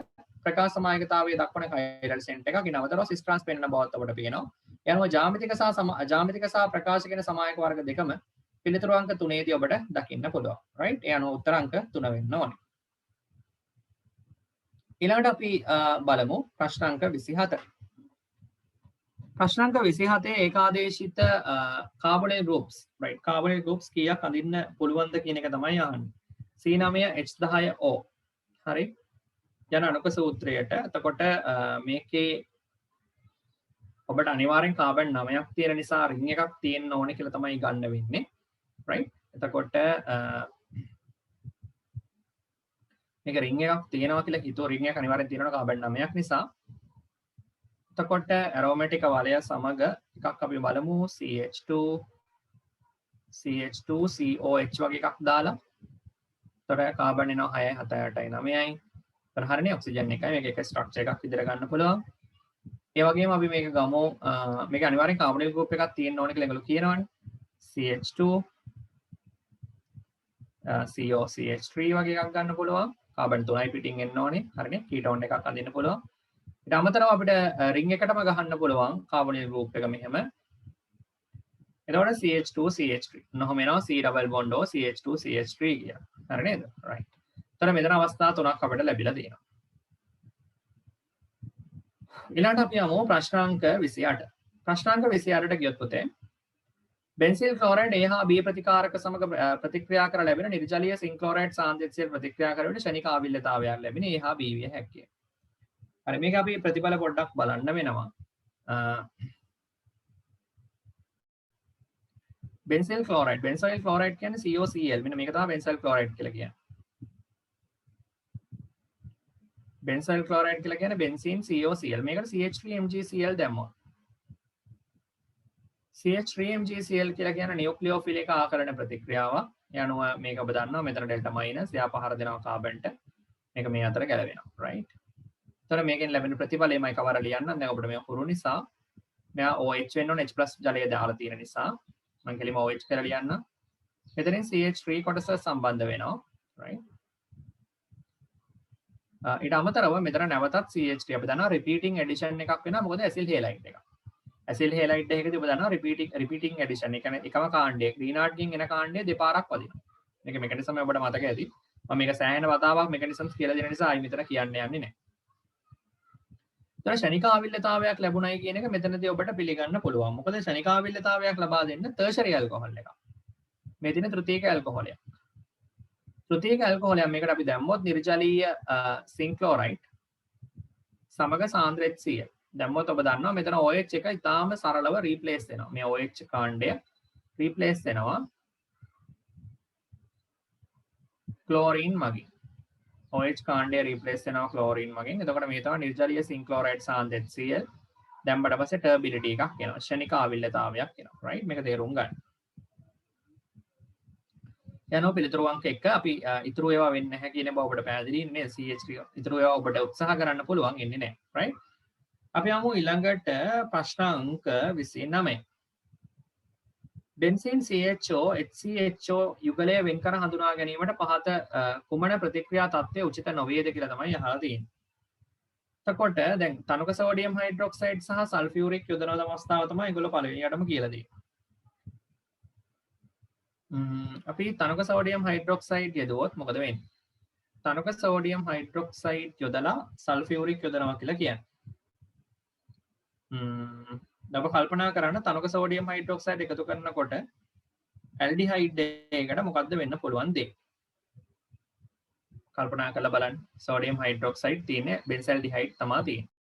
ප්‍රකාශ සමායකතාවය දක්වන කයිරල් සෙන්ටර් එකක් ඉනවතරව සිස් ට්‍රාන්ස් පෙන්වන බවත් අපිට පේනවා. යනවා ජ්‍යාමිතික සහ ප්‍රකාශ කියන සමායක වර්ග දෙකම පිළිතුරු අංක 3 දී ඔබට දකින්න පුළුවන්. right? ඒ අනුව උත්තර අංක 3 වෙන්න ඕනේ. ඊළඟට අපි බලමු ප්‍රශ්නාංක 27. ප්‍රශ්නාංක 27 ඒකාදේශිත කාබොනයිල් ගෲප්ස් right කාබොනයිල් ගෲප්ස් කීයක් අඳින්න පුළුවන්ද කියන එක තමයි අහන්නේ. C9H10O හරි යන අණුක සූත්‍රයට. එතකොට මේකේ ඔබට අනිවාර්යෙන් කාබන් 9ක් තියෙන නිසා රින් එකක් තියෙන්න ඕනේ කියලා තමයි ගන්න වෙන්නේ. right? එතකොට මේක රින් එකක් තියෙනවා කියලා හිතුව රින් එක අනිවාර්යෙන් තියෙනවා කාබන් 9ක් නිසා. එතකොට ඇරෝමැටික් වලය සමග එකක් අපි බලමු CH2 COH වගේ එකක් දාලා. එතකොට කාබන් එනවා 6 7 8 9යි. එතන හරිනේ ඔක්සිජන් එකයි මේක එක ස්ට්‍රක්චර් එකක් විදිහට ගන්න පුළුවන්. ඒ වගේම අපි මේක ගමු මේක අනිවාර්යෙන් කාබොනිල් ගෲප් එකක් තියෙන්න ඕනේ කියලා ඒගොල්ලෝ කියනවනේ. CH2 COCH3 වගේ එකක් ගන්න පුළුවන්. කාබන් 3යි පිටින් එන්න ඕනේ. හරිනේ කීටෝන් එකක් අඳින්න පුළුවන්. ඊට අමතරව අපිට රින් එකටම ගහන්න පුළුවන් කාබොනිල් ගෲප් එක මෙහෙම. එතකොට CH2 CH3 නොහොම එනවා C double bond O CH2 CH3 කියලා. හරි නේද? right. එතන මෙතන අවස්ථා තුනක් අපිට ලැබිලා තියෙනවා. ඊළඟට අපි යමු ප්‍රශ්නාංක 28. ප්‍රශ්නාංක 28ට ගියොත් පුතේ බෙන්සිල් ක්ලෝරයිඩ් A හා B ප්‍රතිකාරක සමග ප්‍රතික්‍රියා කර ලැබෙන නිර්ජලීය සිංක් ක්ලෝරයිඩ් සාන්ද්‍රණය ප්‍රතික්‍රියා කරන ෂණික ආවිල්‍යතාවයක් ලැබෙන A හා B විය හැකියි. හරි මේක අපි ප්‍රතිඵල පොඩ්ඩක් බලන්න වෙනවා. බෙන්සිල් ක්ලෝරයිඩ් කියන්නේ COCl. මෙන්න මේක තමයි බෙන්සිල් ක්ලෝරයිඩ් කියලා කියන්නේ. බෙන්සිල් ක්ලෝරයිඩ් කියලා කියන්නේ බෙන්සීන් COCl. මේකට CH3MgCl දැම්මොත් CH3MgCl කියලා කියන නියුක්ලියෝෆිලික ආකරණ ප්‍රතික්‍රියාවක්. ඒ අනුව මේක ඔබ දන්නවා මෙතන ඩෙල්ටා මයිනස් එයා පහර දෙනවා කාබන්ට. මේක මේ අතර ගැලවෙනවා. right? එතකොට මේකෙන් ලැබෙන ප්‍රතිඵලයමයි කවර ලියන්න. දැන් ඔබට මේ හුරු නිසා මෙයා OH වෙන්න ඕන H+ ජලය දාලා තියෙන නිසා මම කෙලිම OH කියලා ලියන්න. මෙතනින් CH3 කොටස සම්බන්ධ වෙනවා. right? ඊට අමතරව මෙතන නැවතත් CH3 අපි දන්නවා රිපීටිං එඩිෂන් එකක් වෙනවා. මොකද ඇසිල් හේලයිඩ් එකක්. ඇසිල් හේලයිඩ් එකකදී ඔබ දන්නවා රිපීටිං එඩිෂන්. ඒ කියන්නේ එකම කාණ්ඩයේ ග්‍රීනාඩ්ගෙන් එන කාණ්ඩයේ දෙපාරක් වදිනවා. මේක මෙකනිසම් ඔබට මතක ඇති. මම මේක සෑහෙන වතාවක් මෙකනිසම්ස් කියලා දෙන නිසා ආයි මෙතන කියන්න යන්නේ නැහැ. ඒතර ෂණික ආවිල්‍යතාවයක් ලැබුණයි කියන එක මෙතනදී ඔබට පිළිගන්න පුළුවන්. මොකද ෂණික ආවිල්‍යතාවයක් ලබා දෙන්න ටර්ෂරි ඇල්කොහොල් එකක්. මේ දින තෘතීයික ඇල්කොහොලයක්. තෘතීයික ඇල්කොහොලයක් මේකට අපි දැම්මොත් නිර්ජලීය සිංක් ක්ලෝරයිඩ් සමග සාන්ද්‍ර HCl. දැම්මොත් ඔබ දන්නවා මෙතන OH එක ඉතාම සරලව රීප්ලේස් වෙනවා. මේ OH කාණ්ඩය රීප්ලේස් වෙනවා ක්ලෝරින් මගින්. OH කාණ්ඩය රීප්ලේස් වෙනවා ක්ලෝරින් මගින්. එතකොට මේ තමයි නිර්ජලීය සිංක් ක්ලෝරයිඩ් සාන්ද්‍ර HCl. දැම්මට පස්සේ ටර්බිලිටි එකක් එනවා. ෂණික ආවිල්‍යතාවයක් එනවා. රයිට් මේක තේරුම් ගන්න. යනවා පිළිතුරු අංක 1 අපි ඉතුරු ඒවා වෙන්නේ නැහැ කියන බව ඔබට පැහැදිලි ඉන්නේ CH3 ඉතුරු ඒවා ඔබට උත්සාහ කරන්න පුළුවන් ඉන්නේ නැහැ. රයිට් අපි යමු ඊළඟට ප්‍රශ්න අංක 29. බෙන්සීන් CHO HCHO යුගලය වෙන්කර හඳුනා ගැනීමට පහත කුමන ප්‍රතික්‍රියා තත්ත්වය උචිත නොවේද කියලා තමයි අහලා තියෙන්නේ. එතකොට දැන් තනක සෝඩියම් හයිඩ්‍රොක්සයිඩ් සහ සල්ෆියුරික් යොදන අවස්ථාව තමයි ඒගොල්ලෝ පළවෙනියටම කියලා දෙන්නේ. අපි තනක සෝඩියම් හයිඩ්‍රොක්සයිඩ් යදුවොත් මොකද වෙන්නේ? තනක සෝඩියම් හයිඩ්‍රොක්සයිඩ් යොදලා සල්ෆියුරික් යොදනවා කියලා කියන්නේ. ඔබ කල්පනා කරන්න තනක සෝඩියම් හයිඩ්‍රොක්සයිඩ් එකතු කරනකොට ඇල්ඩිහයිඩ් එකකට මොකද්ද වෙන්න පුළුවන් දේ? කල්පනා කරලා බලන්න. සෝඩියම් හයිඩ්‍රොක්සයිඩ් තියෙන්නේ බෙන්සල්ඩිහයිඩ් තමයි තියෙන්නේ.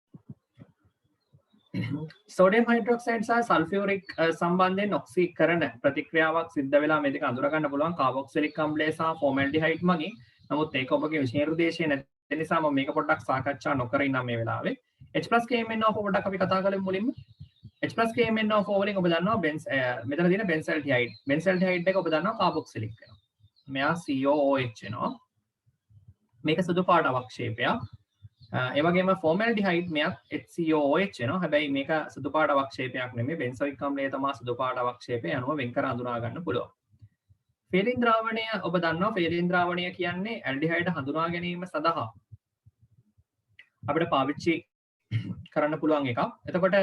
සෝඩියම් හයිඩ්‍රොක්සයිඩ් සහ සල්ෆියුරික් සම්බන්ධයෙන් ඔක්සීකරණ ප්‍රතික්‍රියාවක් සිද්ධ වෙලා මේ දෙක අඳුර ගන්න පුළුවන් කාබොක්සිලික් අම්ලය සහ ෆෝමල්ඩිහයිඩ් මගින්. නමුත් ඒක ඔබගේ විෂය නිර්දේශය නැති නිසා මම මේක පොඩ්ඩක් සාකච්ඡා නොකර ඉන්නම් මේ වෙලාවේ. H+KMnO පොඩ්ඩක් අපි කතා කරමු මුලින්ම. H+KMnO වලින් ඔබ දන්නවා මෙතන තියෙන බෙන්සල්ඩිහයිඩ්. බෙන්සල්ඩිහයිඩ් එක ඔබ දන්නවා කාබොක්සිලික් වෙනවා. මෙයා COOH වෙනවා. මේක සුදු පාට අවක්ෂේපයක්. ඒ වගේම ෆෝමල්ඩිහයිඩ් මෙයක් HCOOH වෙනවා. හැබැයි මේක සුදු පාට අවක්ෂේපයක් නෙමෙයි. බෙන්සොයික් අම්ලය තමයි සුදු පාට අවක්ෂේපය යනුව වෙන් කර හඳුනා ගන්න පුළුවන්. ෆේරින් ද්‍රාවණය ඔබ දන්නවා ෆේරින් ද්‍රාවණය කියන්නේ ඇල්ඩිහයිඩ් හඳුනා ගැනීම සඳහා අපිට පාවිච්චි කරන්න පුළුවන් එකක්. එතකොට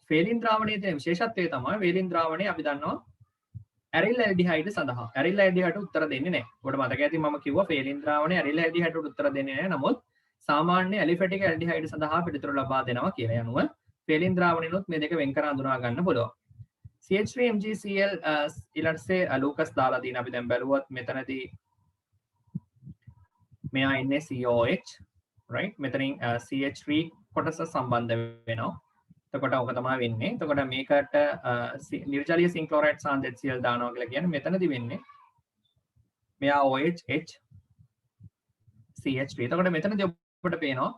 ෆේරින් ද්‍රාවණයේ තියෙන විශේෂත්වය තමයි වේලින් ද්‍රාවණය අපි දන්නවා ඇරිල් ඇල්ඩිහයිඩ් සඳහා. ඇරිල් ඇල්ඩිහයිඩ් උත්තර දෙන්නේ නැහැ. ඔබට මතක ඇති මම කිව්වා ෆේරින් ද්‍රාවණය ඇරිල් ඇල්ඩිහයිඩ් උත්තර දෙන්නේ නැහැ. නමුත් සාමාන්‍ය ඇලිෆැටික් ඇල්ඩිහයිඩ් සඳහා පිළිතුරු ලබා දෙනවා කියලා යනුව ෆේලින් ද්‍රාවණිනුත් මේ දෙක වෙන් කර හඳුනා ගන්න පුළුවන්. CH3MgCl ඊළඟට ලූකස් දාලා දින අපි දැන් බැලුවොත් මෙතනදී මෙයා ඉන්නේ COH right මෙතනින් CH3 කොටස සම්බන්ධ වෙනවා. එතකොට ඔක තමයි වෙන්නේ. එතකොට මේකට නිර්ජලීය සිංක් ක්ලෝරයිඩ් සාන්ද්‍ර HCl දානවා කියලා කියන්නේ මෙතනදී වෙන්නේ මෙයා OH H CH3. එතකොට මෙතනදී ඔබට පේනවා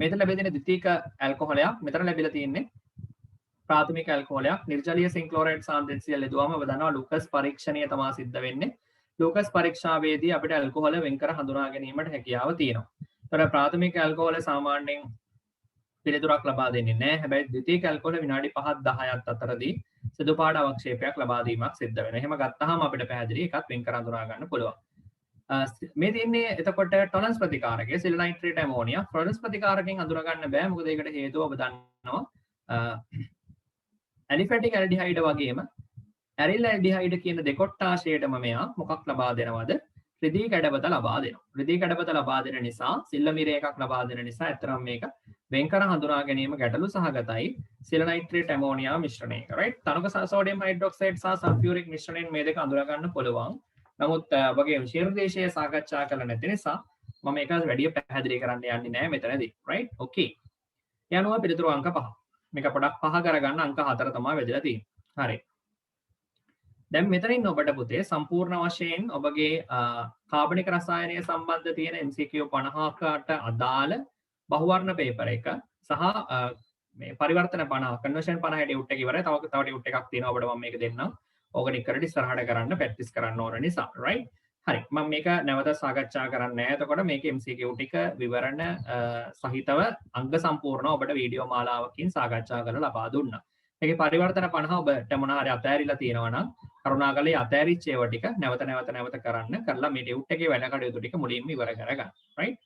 මෙතන ලැබෙන ද්විතීයික ඇල්කොහොලයක් මෙතන ලැබිලා තියෙන්නේ ප්‍රාථමික ඇල්කොහොලයක්. නිර්ජලීය සිංක් ක්ලෝරයිඩ් සාන්ද්‍ර HCl යදුවාම ඔබ දන්නවා ලූකස් පරීක්ෂණය තමයි සිද්ධ වෙන්නේ. ලූකස් පරීක්ෂාවේදී අපිට ඇල්කොහොල වෙන් කර හඳුනා ගැනීමට හැකියාව තියෙනවා. ඒතර ප්‍රාථමික ඇල්කොහොල සාමාන්‍යයෙන් පිළිතුරක් ලබා දෙන්නේ නැහැ. හැබැයි ද්විතීයික ඇල්කොහොල විනාඩි 5-10ක් අතරදී සුදු පාට අවක්ෂේපයක් ලබා දීමක් සිද්ධ වෙනවා. එහෙම ගත්තාම අපිට පැහැදිලි එකක් වෙන් කර හඳුනා ගන්න පුළුවන්. මේ තියන්නේ එතකොට ටොලරන්ස් ප්‍රතිකාරකය සිලිනයිට්‍රේට් ඇමෝනියා. ටොලරන්ස් ප්‍රතිකාරකයෙන් හඳුනා ගන්න බෑ. මොකද ඒකට හේතුව ඔබ දන්නවා ඇලිෆැටික් ඇල්ඩිහයිඩ් වගේම ඇරිල් ඇල්ඩිහයිඩ් කියන දෙකොට්ටාශයටම මෙයා මොකක් ලබා දෙනවද? රිදී කැඩපත ලබා දෙනවා. රිදී කැඩපත ලබා දෙන නිසා සිල්ලමිරේ එකක් ලබා දෙන නිසා ඇත්තරම් මේක වෙන් කර හඳුනා ගැනීම ගැටලු සහගතයි සිලිනයිට්‍රේට් ඇමෝනියා මිශ්‍රණයක. right? තනක සෝඩියම් හයිඩ්‍රොක්සයිඩ් සහ සල්ෆියුරික් මිශ්‍රණයෙන් මේ දෙක අඳුර ගන්න පුළුවන්. නමුත් වගේ විශේෂ සාකච්ඡා කරලා නැති නිසා මම ඒක වැඩි පැහැදිලි කරන්න යන්නේ නැහැ මෙතනදී. right? okay. යනවා පිළිතුරු අංක 5. මේක පොඩක් පහ කරගන්න අංක 4 තමයි වැදලා තියෙන්නේ. හරි. දැන් මෙතනින් ඔබට පුතේ සම්පූර්ණ වශයෙන් ඔබගේ කාබනික රසායනය සම්බන්ධ තියෙන MCQ 50කට අදාළ බහුවර්ණ පේපර් එක සහ මේ පරිවර්තන 50 කන්වර්ෂන් 50 ටියුට් එක ඉවරයි. තව ටියුට් එකක් තියෙනවා ඔබට මම මේක දෙන්නම්. ඕගනික් කරලා ඉස්සරහට කරන්න ප්‍රැක්ටිස් කරන්න ඕන නිසා. right? හරි. මම මේක නැවත සාකච්ඡා කරන්නේ නැහැ. එතකොට මේක MCQ ටික විවරණ සහිතව අංග සම්පූර්ණ ඔබට වීඩියෝ මාලාවකින් සාකච්ඡා කරලා ලබා දුන්නා. මේකේ පරිවර්තන 50 ඔබට මොන හරි අතෑරිලා තියෙනවා නම් කරුණාකරලා අතෑරිච්ච ඒවා ටික නැවත කරන්න කරලා මේ ටියුට් එකේ වැඩ කටයුතු ටික මුලින්ම ඉවර කරගන්න. right?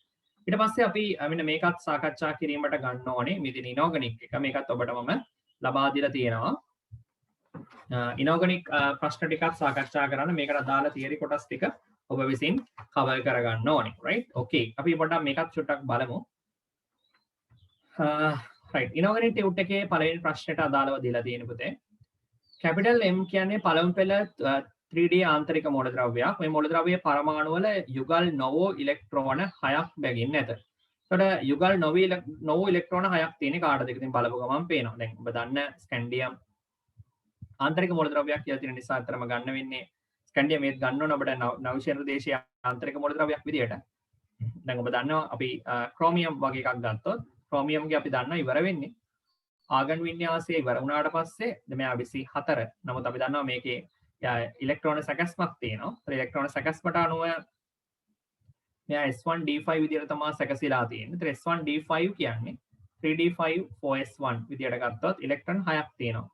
ඊට පස්සේ අපි මෙන්න මේකත් සාකච්ඡා කිරීමට ගන්න ඕනේ මෙදින ඉනෝගනික් එක. මේකත් ඔබට මම ලබා දීලා තියෙනවා. ඉනෝගනික් ප්‍රශ්න ටිකක් සාකච්ඡා කරන්න මේකට අදාළ තියරි කොටස් ටික ඔබ විසින් කවර් කරගන්න ඕනේ right okay අපි පොඩ්ඩක් මේකත් චුට්ටක් බලමු right ඉනෝගනික් ටියුට් එකේ පළවෙනි ප්‍රශ්නෙට අදාළව දීලා තියෙන පුතේ capital M කියන්නේ පළමු පෙළ 3D ආන්තරික මූලද්‍රව්‍යයක් මේ මූලද්‍රව්‍යයේ පරමාණු වල යුගල් නොවෝ ඉලෙක්ට්‍රෝන 6ක් බැගින් නැත. එතකොට යුගල් නොවෝ ඉලෙක්ට්‍රෝන 6ක් තියෙන කාටද? ඉතින් බලපුව ගමන් පේනවා. දැන් ඔබ දන්න ස්කැන්ඩියම් ආන්තරික මූලද්‍රව්‍යයක් කියලා තියෙන නිසා අතරම ගන්න වෙන්නේ ස්කැන්ඩියම් මේත් ගන්න ඕන අපිට නවීන දේශීය ආන්තරික මූලද්‍රව්‍යයක් විදියට. දැන් ඔබ දන්නවා අපි ක්‍රෝමියම් වගේ එකක් ගත්තොත් ක්‍රෝමියම්ගේ අපි දන්නවා ඉවර වෙන්නේ ආගන් වින්‍යාසය ඉවර වුණාට පස්සේ මෙයා 24. නමුත් අපි දන්නවා මේකේ ඉලෙක්ට්‍රෝන සැකැස්මක් තියෙනවා. ඒ ඉලෙක්ට්‍රෝන සැකැස්මට අනුව මෙයා S1D5 විදියට තමයි සැකසීලා තියෙන්නේ. ඒතර S1D5 කියන්නේ 3D5 4S1 විදියට ගත්තොත් ඉලෙක්ට්‍රෝන 6ක් තියෙනවා.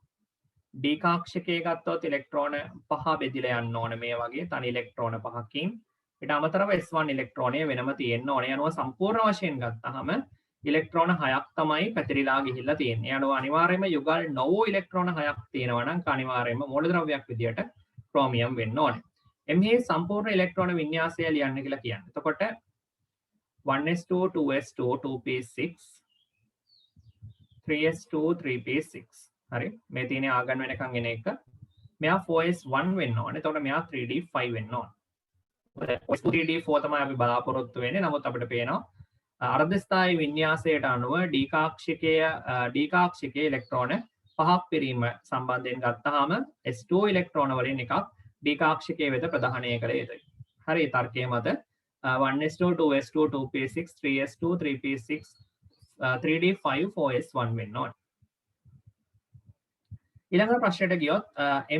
D කාක්ෂකයේ ගත්තොත් ඉලෙක්ට්‍රෝන 5 බෙදිලා යන්න ඕනේ මේ වගේ තනි ඉලෙක්ට්‍රෝන 5කින්. ඊට අමතරව S1 ඉලෙක්ට්‍රෝනය වෙනම තියෙන්න ඕනේ. අනුව සම්පූර්ණ වශයෙන් ගත්තාම ඉලෙක්ට්‍රෝන 6ක් තමයි පැතිරිලා ගිහිල්ලා තියෙන්නේ. ඒ අනුව අනිවාර්යයෙන්ම යුගල් නොවෝ ඉලෙක්ට්‍රෝන 6ක් තියෙනවා නම් අනිවාර්යයෙන්ම මූලද්‍රව්‍යයක් විදියට ක්‍රෝමියම් වෙන්න ඕනේ. එම්හි සම්පූර්ණ ඉලෙක්ට්‍රෝන වින්‍යාසය ලියන්න කියලා කියන්නේ. එතකොට 1s2 2s2 2p6 3s2 3p6 හරි මේ තියෙන ආගන් වෙනකන් එන එක මෙයා 4s1 වෙන්න ඕනේ. එතකොට මෙයා 3d5 වෙන්න ඕනේ. 3d4 තමයි අපි බලාපොරොත්තු වෙන්නේ. නමුත් අපිට පේනවා අර්ධ ස්ථායි වින්‍යාසයට අනුව D කාක්ෂිකයේ ඉලෙක්ට්‍රෝන 5ක් පිරීම සම්බන්ධයෙන් ගත්තාම S2 ඉලෙක්ට්‍රෝන වලින් එකක් D කාක්ෂිකයේ වෙත ප්‍රදානය කළ යුතුයි. හරි තර්කයේ මත 1s2 2s2 2p6 3s2 3p6 3d5 4s1 වෙන්න ඕනේ. ඊළඟ ප්‍රශ්නයට ගියොත්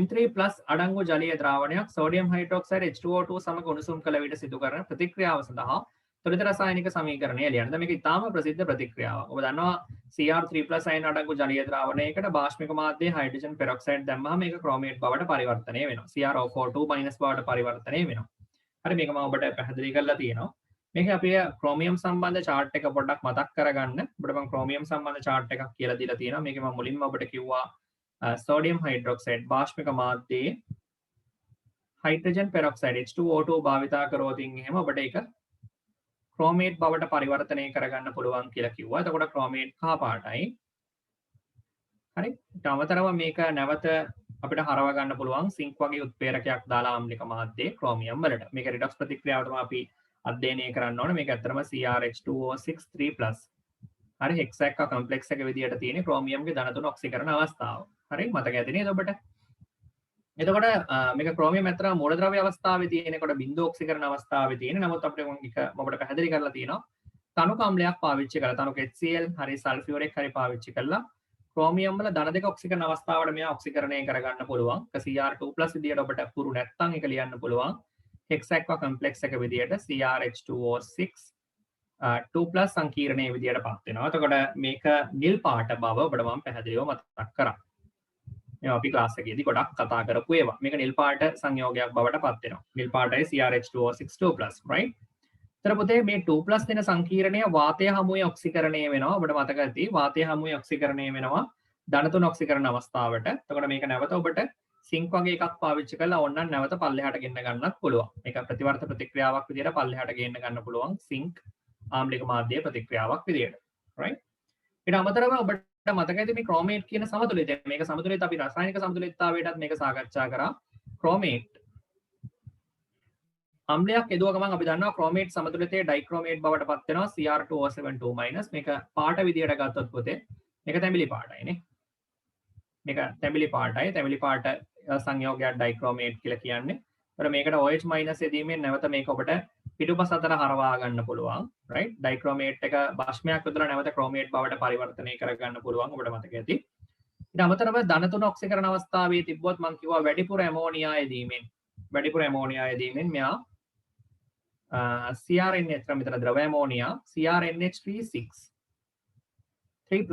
M3+ අඩංගු ජලීය ද්‍රාවණයක් සෝඩියම් හයිඩ්‍රොක්සයිඩ් H2O2 සමග උණුසුම් කළ විට සිදු කරන ප්‍රතික්‍රියාව සඳහා ත්වරිත රසායනික සමීකරණය ලියන්න. මේක ඉතාම ප්‍රසිද්ධ ප්‍රතික්‍රියාවක්. ඔබ දන්නවා Cr3+ අයන අඩංගු ජලීය ද්‍රාවණයකට භාෂ්මික මාධ්‍යයේ හයිඩ්‍රජන් පෙරොක්සයිඩ් දැම්මම මේක ක්‍රෝමේට් බවට පරිවර්තනය වෙනවා. CrO2 බවට පරිවර්තනය වෙනවා. හරි මේක මම ඔබට පැහැදිලි කරලා තියෙනවා. මේක අපි ක්‍රෝමියම් සම්බන්ධ chart එක පොඩ්ඩක් මතක් කරගන්න. ඔබට මම ක්‍රෝමියම් සම්බන්ධ chart එකක් කියලා දීලා තියෙනවා. මේක මම මුලින්ම ඔබට කිව්වා sodium hydroxide භාෂ්මික මාධ්‍යයේ හයිඩ්‍රජන් පෙරොක්සයිඩ් H2O2 භාවිතා කරෝතින් එහෙම ඔබට ඒක ක්‍රෝමේට් බවට පරිවර්තනය කරගන්න පුළුවන් කියලා කිව්වා. එතකොට ක්‍රෝමේට් කහ පාටයි. හරි. ඊට අමතරව මේක නැවත අපිට හරව ගන්න පුළුවන් සිංක් වගේ උත්ප්‍රේරකයක් දාලා ආම්ලික මාධ්‍යයේ ක්‍රෝමියම් වලට. මේක රිඩොක්ස් ප්‍රතික්‍රියාව තමයි අපි අධ්‍යයනය කරන්න ඕනේ. මේක ඇත්තටම CrH2O6 3+. හරි හෙක්සැක්ක කම්ප්ලෙක්ස් එක විදියට තියෙන ක්‍රෝමියම්ගේ ධන 3 ඔක්සිකරණ අවස්ථාව. හරි මතක ඇති නේද ඔබට? එතකොට මේක ක්‍රෝමියම් ඇත්තටම මූලද්‍රව්‍ය අවස්ථාවේ තියෙනකොට බිඳු ඔක්සිකරණ අවස්ථාවේ තියෙන. නමුත් අපිට මේක ඔබට පැහැදිලි කරලා තියෙනවා. තනුක අම්ලයක් පාවිච්චි කරලා තනුක HCl හරි සල්ෆියුරික් හරි පාවිච්චි කරලා ක්‍රෝමියම් වල ධන 2 ඔක්සිකරණ අවස්ථාවට මෙයා ඔක්සිකරණය කරගන්න පුළුවන්. Cr2+ විදියට ඔබට පුරු නැත්තම් ඒක ලියන්න පුළුවන්. හෙක්සැක්ක කම්ප්ලෙක්ස් එක විදියට CrH2O6 2+ සංකීර්ණයේ විදියට පත් වෙනවා. එතකොට මේක නිල් පාට බව ඔබට මම පැහැදිලිව මතක් කරා. මේවා අපි ක්ලාස් එකේදී ගොඩක් කතා කරපු ඒවා. මේක නිල් පාට සංයෝගයක් බවට පත් වෙනවා. නිල් පාටයි CrH2O6 2+, right? එතන පුතේ මේ 2+ දෙන සංකීර්ණය වාතය හමුවේ ඔක්සිකරණය වෙනවා. ඔබට මතක ඇති වාතය හමුවේ ඔක්සිකරණය වෙනවා ධන 3 ඔක්සිකරණ අවස්ථාවට. එතකොට මේක නැවත ඔබට සිංක් වගේ එකක් පාවිච්චි කරලා ඕනනම් නැවත පල්ලෙහාට ගෙන්න ගන්නත් පුළුවන්. මේක ප්‍රතිවර්ත ප්‍රතික්‍රියාවක් විදියට පල්ලෙහාට ගෙන්න ගන්න පුළුවන් සිංක් ආම්ලික මාධ්‍යයේ ප්‍රතික්‍රියාවක් විදියට. right? ඊට අමතරව ඔබට මතක ඇති මේ ක්‍රෝමේට් කියන සමතුලිතය. මේක සමතුලිත අපි රසායනික සමතුලිතතාවයටත් මේක සාකච්ඡා කරා. ක්‍රෝමේට් අම්ලයක් යදුව ගමන් අපි දන්නවා ක්‍රෝමේට් සමතුලිතයේ ඩයික්‍රෝමේට් බවට පත් වෙනවා Cr2O7 මේක පාට විදියට ගත්තොත් පුතේ මේක තැඹිලි පාටයිනේ. මේක තැඹිලි පාටයි. තැඹිලි පාට සංයෝගයක් ඩයික්‍රෝමේට් කියලා කියන්නේ. ඒතර මේකට OH- යෙදීමෙන් නැවත මේක ඔබට පිටුපස අතර හරවා ගන්න පුළුවන්. right? ඩයික්‍රෝමේට් එක භාෂ්මයක් යොදලා නැවත ක්‍රෝමේට් බවට පරිවර්තනය කරගන්න පුළුවන්. ඔබට මතක ඇති. ඊට අමතරව ධන 3 ඔක්සිකරණ අවස්ථාවේ තිබ්බොත් මම කිව්වා වැඩිපුර ඇමෝනියා යෙදීමෙන් මෙයා CrNH මෙතන ද්‍රව ඇමෝනියා CrNH3 3+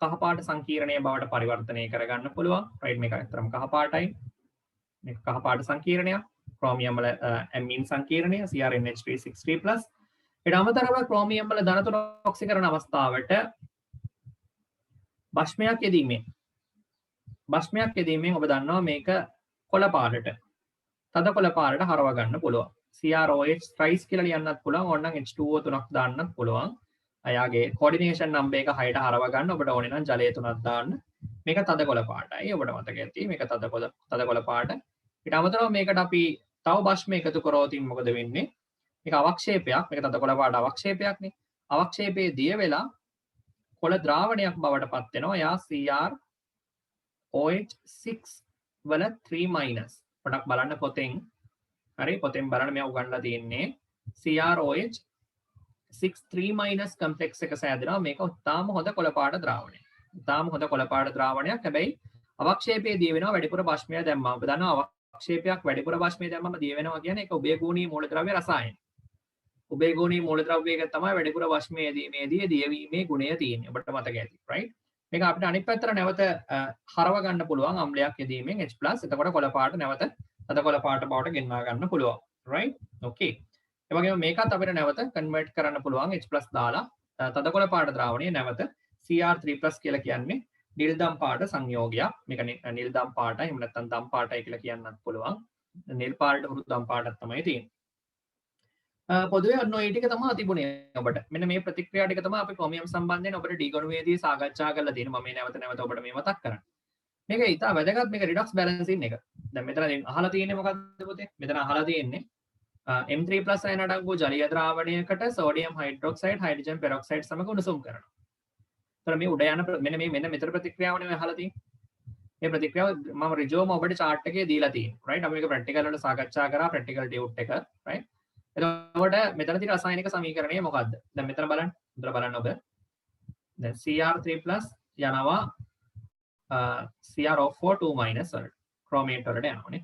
කහ පාට සංකීර්ණයේ බවට පරිවර්තනය කරගන්න පුළුවන්. right? මේක අතරම කහ පාටයි. මේක කහ පාට සංකීර්ණයක්. ක්‍රෝමියම් වල ඇමින් සංකීර්ණය CrNH3 ඊට අමතරව ක්‍රෝමියම් වල ධන 3 ඔක්සිකරණ අවස්ථාවට භාෂ්මයක් යෙදීමෙන් බෂ්මයක් යෙදීමෙන් ඔබ දන්නවා මේක කොළ පාටට තද කොළ පාටට හරව ගන්න පුළුවන්. CROH thrice කියලා ලියන්නත් පුළුවන්. ඕනනම් H2O 3ක් දාන්නත් පුළුවන්. අයාගේ coordination number එක 6ට හරව ගන්න ඔබට ඕනේ නම් ජලය 3ක් දාන්න. මේක තද කොළ පාටයි. ඔබට මතක ඇති මේක තද කොළ පාට. ඊට අමතරව මේකට අපි තව බෂ්ම එකතු කරොත් මොකද වෙන්නේ? මේක අවක්ෂේපයක්. මේක තද කොළ පාට අවක්ෂේපයක්නේ. අවක්ෂේපයේ දිය වෙලා කොළ ද්‍රාවණයක් බවට පත් වෙනවා. යා CrOH6 වල 3- පොඩක් බලන්න පොතෙන්. හරි පොතෙන් බලන්න මම උගන්ලා තියෙන්නේ CrOH6 3- කම්ප්ලෙක්ස් එක සෑදෙනවා. මේක උත්තාම හොඳ කොළ පාට ද්‍රාවණයක්. උත්තාම හොඳ කොළ පාට ද්‍රාවණයක්. හැබැයි අවක්ෂේපයේ දිය වෙනවා වැඩිපුර බෂ්මය දැම්මම. ඔබ දන්නවා අවක්ෂේපයක් වැඩිපුර බෂ්මය දැම්මම දිය වෙනවා කියන්නේ ඒක උභයගුණී මූලද්‍රව්‍ය රසායන. උභයගුණී මූලද්‍රව්‍ය එක තමයි වැඩිපුර බෂ්මය දීමේදී දියවීමේ ගුණය තියෙන්නේ. ඔබට මතක ඇති. right? මේක අපිට අනිත් පැත්තට නැවත හරව ගන්න පුළුවන් අම්ලයක් යෙදීමෙන් H+ එතකොට කොළ පාට නැවත තද කොළ පාට බවට ගෙන්වා ගන්න පුළුවන්. right? okay. ඒ වගේම මේකත් අපිට නැවත කන්වර්ට් කරන්න පුළුවන් H+ දාලා තද කොළ පාට ද්‍රාවණය නැවත Cr3+ කියලා කියන්නේ නිල් දම් පාට සංයෝගයක්. මේක නිල් දම් පාටයි එහෙම නැත්නම් දම් පාටයි කියලා කියන්නත් පුළුවන්. නිල් පාට හුරු දම් පාටක් තමයි තියෙන්නේ. පොදුවේ ඔන්න ඔය ටික තමයි තිබුණේ ඔබට. මෙන්න මේ ප්‍රතික්‍රියා ටික තමයි අපි ක්‍රොමියම් සම්බන්ධයෙන් ඔබට ඩීගොනුවේදී සාකච්ඡා කරලා තියෙන්නේ. මම මේ නැවත ඔබට මේ මතක් කරන්නේ. මේක ඉතා වැදගත් මේක රිඩොක්ස් බැලන්සින් එක. දැන් මෙතන අහලා තියෙන්නේ මොකක්ද පුතේ? මෙතන අහලා තියෙන්නේ M3+ අයන අඩංගු ජලීය ද්‍රාවණයකට සෝඩියම් හයිඩ්‍රොක්සයිඩ් හයිඩ්‍රජන් පෙරොක්සයිඩ් සමග උණුසුම් කරනවා. ඒතර මේ උඩ යන මෙන්න මෙතන ප්‍රතික්‍රියාවනේ අහලා තියෙන්නේ. මේ ප්‍රතික්‍රියාව මම ඍජුවම ඔබට chart එකේ දීලා තියෙනවා. right? අපි මේක ප්‍රැක්ටිකල් වල සාකච්ඡා කරා ප්‍රැක්ටිකල් ඩියුට් එක. right? එතකොට මෙතන තියෙන රසායනික සමීකරණය මොකද්ද? දැන් මෙතන බලන්න. මෙතන බලන්න ඔබ. දැන් Cr3+ යනවා CrO4 2- වලට. ක්‍රොමේට් වලට යනවානේ.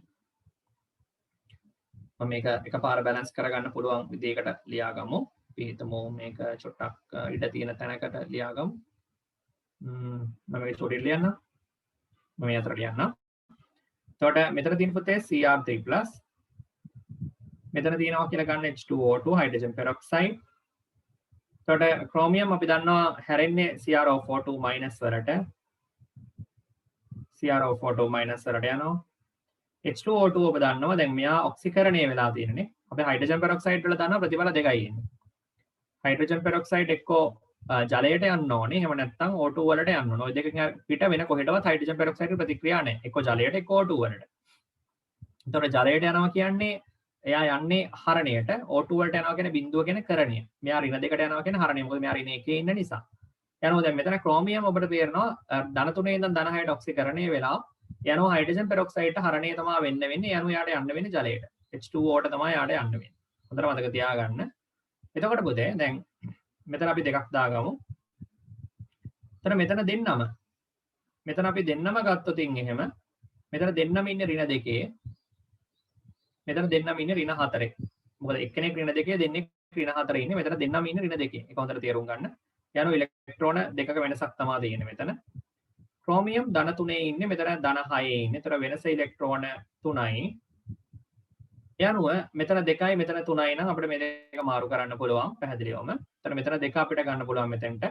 මම මේක එකපාර බැලන්ස් කරගන්න පුළුවන් විදිහකට ලියාගමු. අපි හිතමු මේක චොට්ටක් ඉඩ තියෙන තැනකට ලියාගමු. මම මේක චොටි ලියන්න. මම මේ අතර ලියන්න. එතකොට මෙතන තියෙන පුතේ Cr3+. මෙතන තියෙනවා කියලා ගන්න H2O2 හයිඩ්‍රජන් පෙරොක්සයිඩ්. එතකොට ක්‍රෝමියම් අපි දන්නවා හැරෙන්නේ CrO4 2- වලට. CrO4 2- වලට යනවා. H2O2 ඔබ දන්නවා දැන් මෙයා ඔක්සිකරණය වෙලා තියෙනනේ. අපි හයිඩ්‍රජන් පෙරොක්සයිඩ් වල දන්නවා ප්‍රතිඵල දෙකයි එන්නේ. හයිඩ්‍රජන් පෙරොක්සයිඩ් එක්කෝ ජලයට යන්න ඕනේ. එහෙම නැත්නම් O2 වලට යන්න ඕනේ. ওই දෙකෙන් පිට වෙන කොහෙටවත් හයිඩ්‍රජන් පෙරොක්සයිඩ් ප්‍රතික්‍රියා නැහැ. එක්කෝ ජලයට එක්කෝ O2 වලට. එතකොට ජලයට යනවා කියන්නේ එයා යන්නේ හරණයට. O2 වලට යනවා කියන්නේ බිඳුව කියන කරණය. මෙයා ඍණ දෙකට යනවා කියන්නේ හරණය. මොකද මෙයා ඍණ එකේ ඉන්න නිසා. යනවා දැන් මෙතන ක්‍රෝමියම් ඔබට තේරෙනවා ධන 3 ඉඳන් ධන 6ට ඔක්සිකරණය වෙලා යනවා හයිඩ්‍රජන් පෙරොක්සයිඩ්ට හරණය තමයි වෙන්නේ. යනවා යාට යන්න වෙන්නේ ජලයට. H2O ට තමයි යාට යන්න වෙන්නේ. හොඳට මතක තියාගන්න. එතකොට පුතේ දැන් මෙතන අපි දෙකක් දාගමු. මෙතන අපි දෙන්නම ගත්තොත් එහෙම මෙතන දෙන්නම ඉන්නේ ඍණ දෙකේ. මෙතන දෙන්නම ඉන්නේ ඍණ 4. මොකද එක්කෙනෙක් ඍණ දෙකේ දෙන්නෙක් ඍණ 4 ඉන්නේ. මෙතන දෙන්නම ඉන්නේ ඍණ දෙකේ. ඒක හොඳට තේරුම් ගන්න. යන ඉලෙක්ට්‍රෝන දෙකක වෙනසක් තමයි තියෙන්නේ මෙතන. ක්‍රෝමියම් ධන 3 ඉන්නේ මෙතන ධන 6 ඉන්නේ. ඒතර වෙනස ඉලෙක්ට්‍රෝන 3යි. යනුව මෙතන 2යි මෙතන 3යි නම් අපිට මේ දෙක මාරු කරන්න පුළුවන් පැහැදිලිවම. ඒතර මෙතන 2 අපිට ගන්න පුළුවන් මෙතෙන්ට.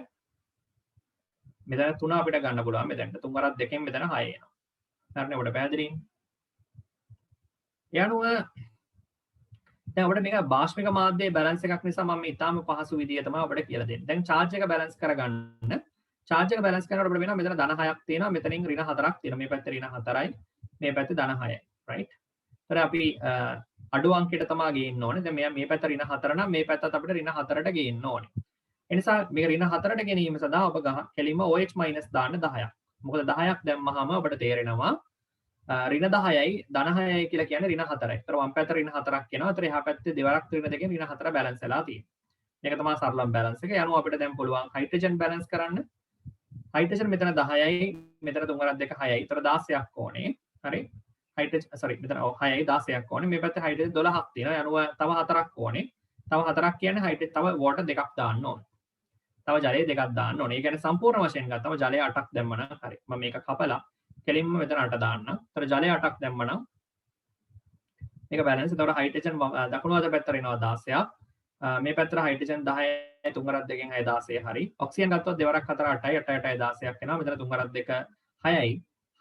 මෙතන 3 අපිට ගන්න පුළුවන් මෙතෙන්ට. 3 වරක් 2කින් මෙතන 6 එනවා. හරිනේ ඔබට පැහැදිලියි. යනුව දැන් ඔබට මේක භාෂ්මික මාධ්‍යයේ බැලන්ස් එකක් නිසා මම ඊටාම පහසු විදිය තමයි ඔබට කියලා දෙන්නේ. දැන් charge එක බැලන්ස් කරගන්න. charge එක බැලන්ස් කරනකොට ඔබට වෙනවා මෙතන ධන 6ක් තියෙනවා. මෙතනින් ඍණ 4ක් තියෙනවා. මේ පැත්තේ ඍණ 4යි. මේ පැත්තේ ධන 6යි. right? ඒතර අපි අඩු අංකයට තමයි ගේන්න ඕනේ. දැන් මෙයා මේ පැත්ත ඍණ 4 නම් මේ පැත්තත් අපිට ඍණ 4ට ගේන්න ඕනේ. ඒ නිසා මේ ඍණ 4ට ගැනීම සඳහා ඔබ කෙලින්ම OH- දාන්න 10ක්. මොකද 10ක් දැම්මහම ඔබට තේරෙනවා ඍණ 10යි ධන 6යි කියලා කියන්නේ ඍණ 4යි. ඒතර වම් පැත්ත ඍණ 4ක් එනවා. ඒතර එහා පැත්තේ දෙවරක් ඍණ දෙකෙන් ඍණ 4 බැලන්ස් වෙලා තියෙනවා. මේක තමයි සරලම බැලන්ස් එක. යනවා අපිට දැන් පුළුවන් හයිඩ්‍රජන් බැලන්ස් කරන්න. හයිඩ්‍රජන් මෙතන 10යි මෙතන 3 වරක් 2 6යි. ඒතර 16ක් ඕනේ. හරි. හයිඩ්‍රජන් sorry මෙතන 6යි 16ක් ඕනේ. මේ පැත්තේ හයිඩ්‍රජන් 12ක් තියෙනවා. යනවා තව 4ක් ඕනේ. තව 4ක් කියන්නේ හයිඩ්‍රජන් තව වෝටර් දෙකක් දාන්න ඕනේ. තව ජලය දෙකක් දාන්න ඕනේ. ඒ කියන්නේ සම්පූර්ණ වශයෙන් ගත්තම ජලය 8ක් දැම්මනම් හරි. මම මේක කපලා කෙලින්ම මෙතන 8 දාන්න. ඒතර ජලය 8ක් දැම්මනම් මේක බැලන්ස්. ඒතකොට හයිඩ්‍රජන් දකුණු අත පැත්තට එනවා 16ක්. මේ පැත්තට හයිඩ්‍රජන් 10යි 3 වරක් 2කින් 6 16 හරි. ඔක්සිජන් ගත්තොත් දෙවරක් 4 8යි 8 8යි 16ක් එනවා. මෙතන 3 වරක් 2 6යි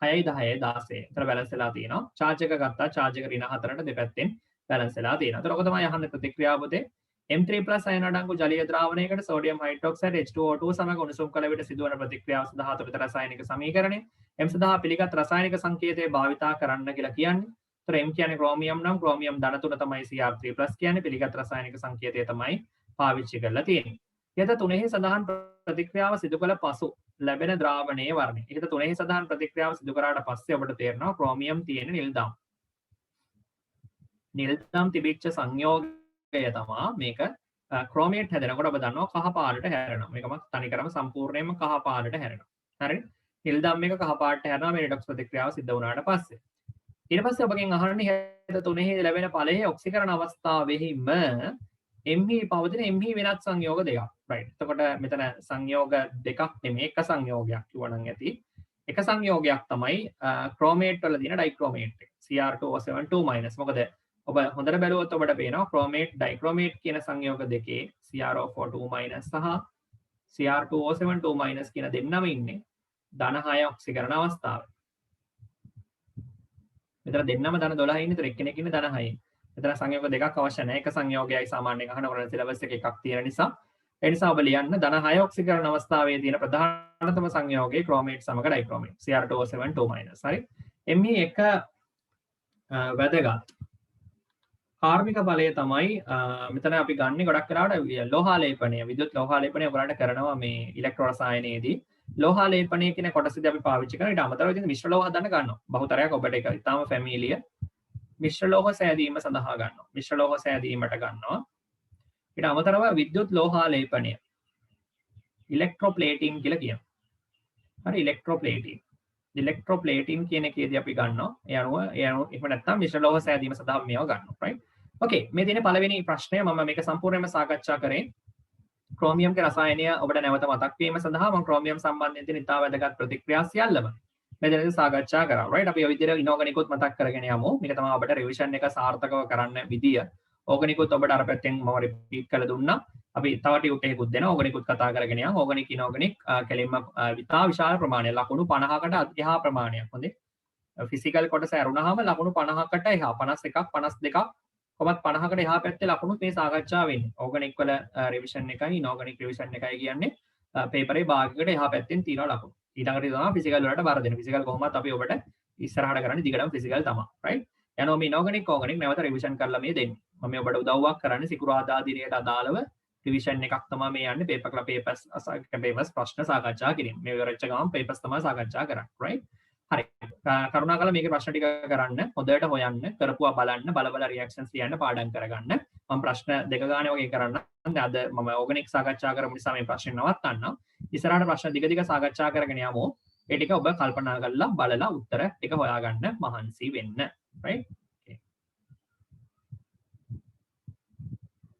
6යි 10යි 16. එතන බැලන්ස් වෙලා තියෙනවා. charge එක ගත්තා charge එක ඍණ 4ට දෙපැත්තෙන් බැලන්ස් වෙලා තියෙනවා. එතකොට ඔක තමයි අහන්නේ ප්‍රතික්‍රියාව පොතේ M3+ අයන අඩංගු ජලීය ද්‍රාවණයකට සෝඩියම් හයිඩ්‍රොක්සයිඩ් H2O2 සමග උණුසුම් කළ විට සිදුවන ප්‍රතික්‍රියාව සඳහා ත්වරිත රසායනික සමීකරණය. M සඳහා පිළිගත් රසායනික සංකේතය භාවිතා කරන්න කියලා කියන්නේ. ඒතර M කියන්නේ ක්‍රෝමියම් නම් ක්‍රෝමියම් ධන 3 තමයි Cr3+ කියන්නේ පිළිගත් රසායනික සංකේතය තමයි පාවිච්චි කරලා තියෙන්නේ. ඉහත තුනෙහි සඳහන් ප්‍රතික්‍රියාව සිදු කළ පසු ලැබෙන ද්‍රාවණයේ වර්ණය. ඉහත තුනෙහි සඳහන් ප්‍රතික්‍රියාව සිදු කරාට පස්සේ ඔබට තේරෙනවා ක්‍රෝමියම් තියෙන නිල්දම්. නිල්දම් තිබිච්ච සංයෝගය තමයි මේක ක්‍රෝමේට් හැදෙනකොට ඔබ දන්නවා කහ පාටට හැරෙනවා. මේකම තනිකරම සම්පූර්ණයෙන්ම කහ පාටට හැරෙනවා. හරිද? නිල්දම් මේක කහ පාටට හැරෙනවා මේ රිඩොක්ස් ප්‍රතික්‍රියාව සිද්ධ වුණාට පස්සේ. ඊට පස්සේ ඔබගෙන් අහන්නේ ඉහත තුනෙහි ලැබෙන ඵලයේ ඔක්සිකරණ අවස්ථාවෙහිම එම්හි පවතින එම්හි වෙනත් සංයෝග දෙකක්. right. එතකොට මෙතන සංයෝග දෙකක් නෙමෙයි එක සංයෝගයක් කිව්වනම් ඇති. එක සංයෝගයක් තමයි ක්‍රෝමේට් වල තියෙන ඩයික්‍රෝමේට් එක. Cr2O7 2-. මොකද ඔබ හොඳට බැලුවොත් ඔබට පේනවා ක්‍රෝමේට් ඩයික්‍රෝමේට් කියන සංයෝග දෙකේ CrO4 2- සහ Cr2O7 2- කියන දෙන්නම ඉන්නේ ධන 6 ඔක්සිකරණ අවස්ථාවේ. මෙතන දෙන්නම ධන 12 ඉන්නේ. ඒතර එක්කෙනෙක් ඉන්නේ ධන 6. මෙතන සංයෝග දෙකක් අවශ්‍ය නැහැ. එක සංයෝගයයි සාමාන්‍යයෙන් අහනකොට සිලබස් එකේ එකක් තියෙන නිසා. ඒ නිසා ඔබ ලියන්න ධන 6 ඔක්සිකරණ අවස්ථාවේ තියෙන ප්‍රධානතම සංයෝගය ක්‍රෝමේට් සමග ඩයික්‍රෝමේට් Cr2O7 2-. හරි. එම්හි එක වැදගත් කාර්මික බලය තමයි මෙතන අපි ගන්න ගොඩක් වෙලාවට ලෝහාලේපනය විද්‍යුත් ලෝහාලේපනය ඔයගලන්ට කරනවා මේ ඉලෙක්ට්‍රෝ රසායනයේදී ලෝහාලේපනය කියන කොටසදී අපි පාවිච්චි කරන ඊට අමතරව ඉතින් මිශ්‍ර ලෝහ හදන්න ගන්නවා බහුතරයක් ඔබට ඒක ඉතාම ෆැමිලියර් මිශ්‍ර ලෝහ සෑදීම සඳහා ගන්නවා මිශ්‍ර ලෝහ සෑදීමට ගන්නවා ඊට අමතරව විද්‍යුත් ලෝහාලේපනය ඉලෙක්ට්‍රෝප්ලේටින් කියලා කියනවා හරි ඉලෙක්ට්‍රෝප්ලේටින් කියන එකේදී අපි ගන්නවා ඒ අනුව එහෙම නැත්නම් මිශ්‍ර ලෝහ සෑදීම සඳහා මේවා ගන්නවා right okay මේ තියෙන පළවෙනි ප්‍රශ්නය මම මේක සම්පූර්ණයෙන්ම සාකච්ඡා කරේ ක්‍රෝමියම්ගේ රසායනය ඔබට නැවත මතක් වීම සඳහා මම ක්‍රෝමියම් සම්බන්ධයෙන් තියෙන ඉතා වැදගත් ප්‍රතික්‍රියා සියල්ලම මෙතනදී සාකච්ඡා කරා right අපි ඔය විදිහට ඉනෝගනිකුත් මතක් කරගෙන යමු මේක තමයි ඔබට රිවිෂන් එක සාර්ථකව කරන්න විදිය ඕගනිකුත් ඔබට අර පැත්තෙන් මම රිපීට් කරලා දුන්නා අපි තව ටියුට් එකකුත් දෙනවා ඕගනිකුත් කතා කරගෙන යමු ඕගනික් ඉනෝගනික් කෙලින්ම ඉතා විශාල ප්‍රමාණයක් ලකුණු 50කට එහා ප්‍රමාණයක් හොඳේ ෆිසිකල් කොටස ඇරුණාම ලකුණු 50කට එහා 51ක් 52ක් කොහොමත් 50කට එහා පැත්තේ ලකුණු මේ සාකච්ඡා වෙන්නේ. ඕගනික් වල රිවිෂන් එකයි ඉනෝගනික් රිවිෂන් එකයි කියන්නේ පේපරේ භාගයකට එහා පැත්තෙන් තියෙන ලකුණු. ඊළඟට තමයි ෆිසිකල් වලට බාර දෙන්නේ. ෆිසිකල් කොහොමත් අපි ඔබට ඉස්සරහට කරන්නේ දිගටම ෆිසිකල් තමයි. right? යනවා මේ ඉනෝගනික් ඕගනික් නැවත රිවිෂන් කරලා මේ දෙන්නේ. මම ඔබට උදව්වක් කරන්නේ සිකුරාදා දිනයට අදාළව රිවිෂන් එකක් තමයි මේ යන්නේ පේපර්ස් ප්‍රශ්න සාකච්ඡා කිරීම. මේ විවරච්ච ගමන් පේපර්ස් තමයි සාකච්ඡා කරන්නේ. right? හරි කරුණාකරලා මේකේ ප්‍රශ්න ටික කරන්න හොඳට හොයන්න කරපුවා බලන්න බල රියැක්ෂන්ස් ලියන්න පාඩම් කරගන්න මම ප්‍රශ්න දෙක ගානේ වගේ කරන්න අද මම ඕගනික් සාකච්ඡා කරමු නිසා මේ ප්‍රශ්න නවත්තන්න ඉස්සරහට ප්‍රශ්න දිග සාකච්ඡා කරගෙන යමු ඒ ටික ඔබ කල්පනා කරලා බලලා උත්තර ටික හොයාගන්න මහන්සි වෙන්න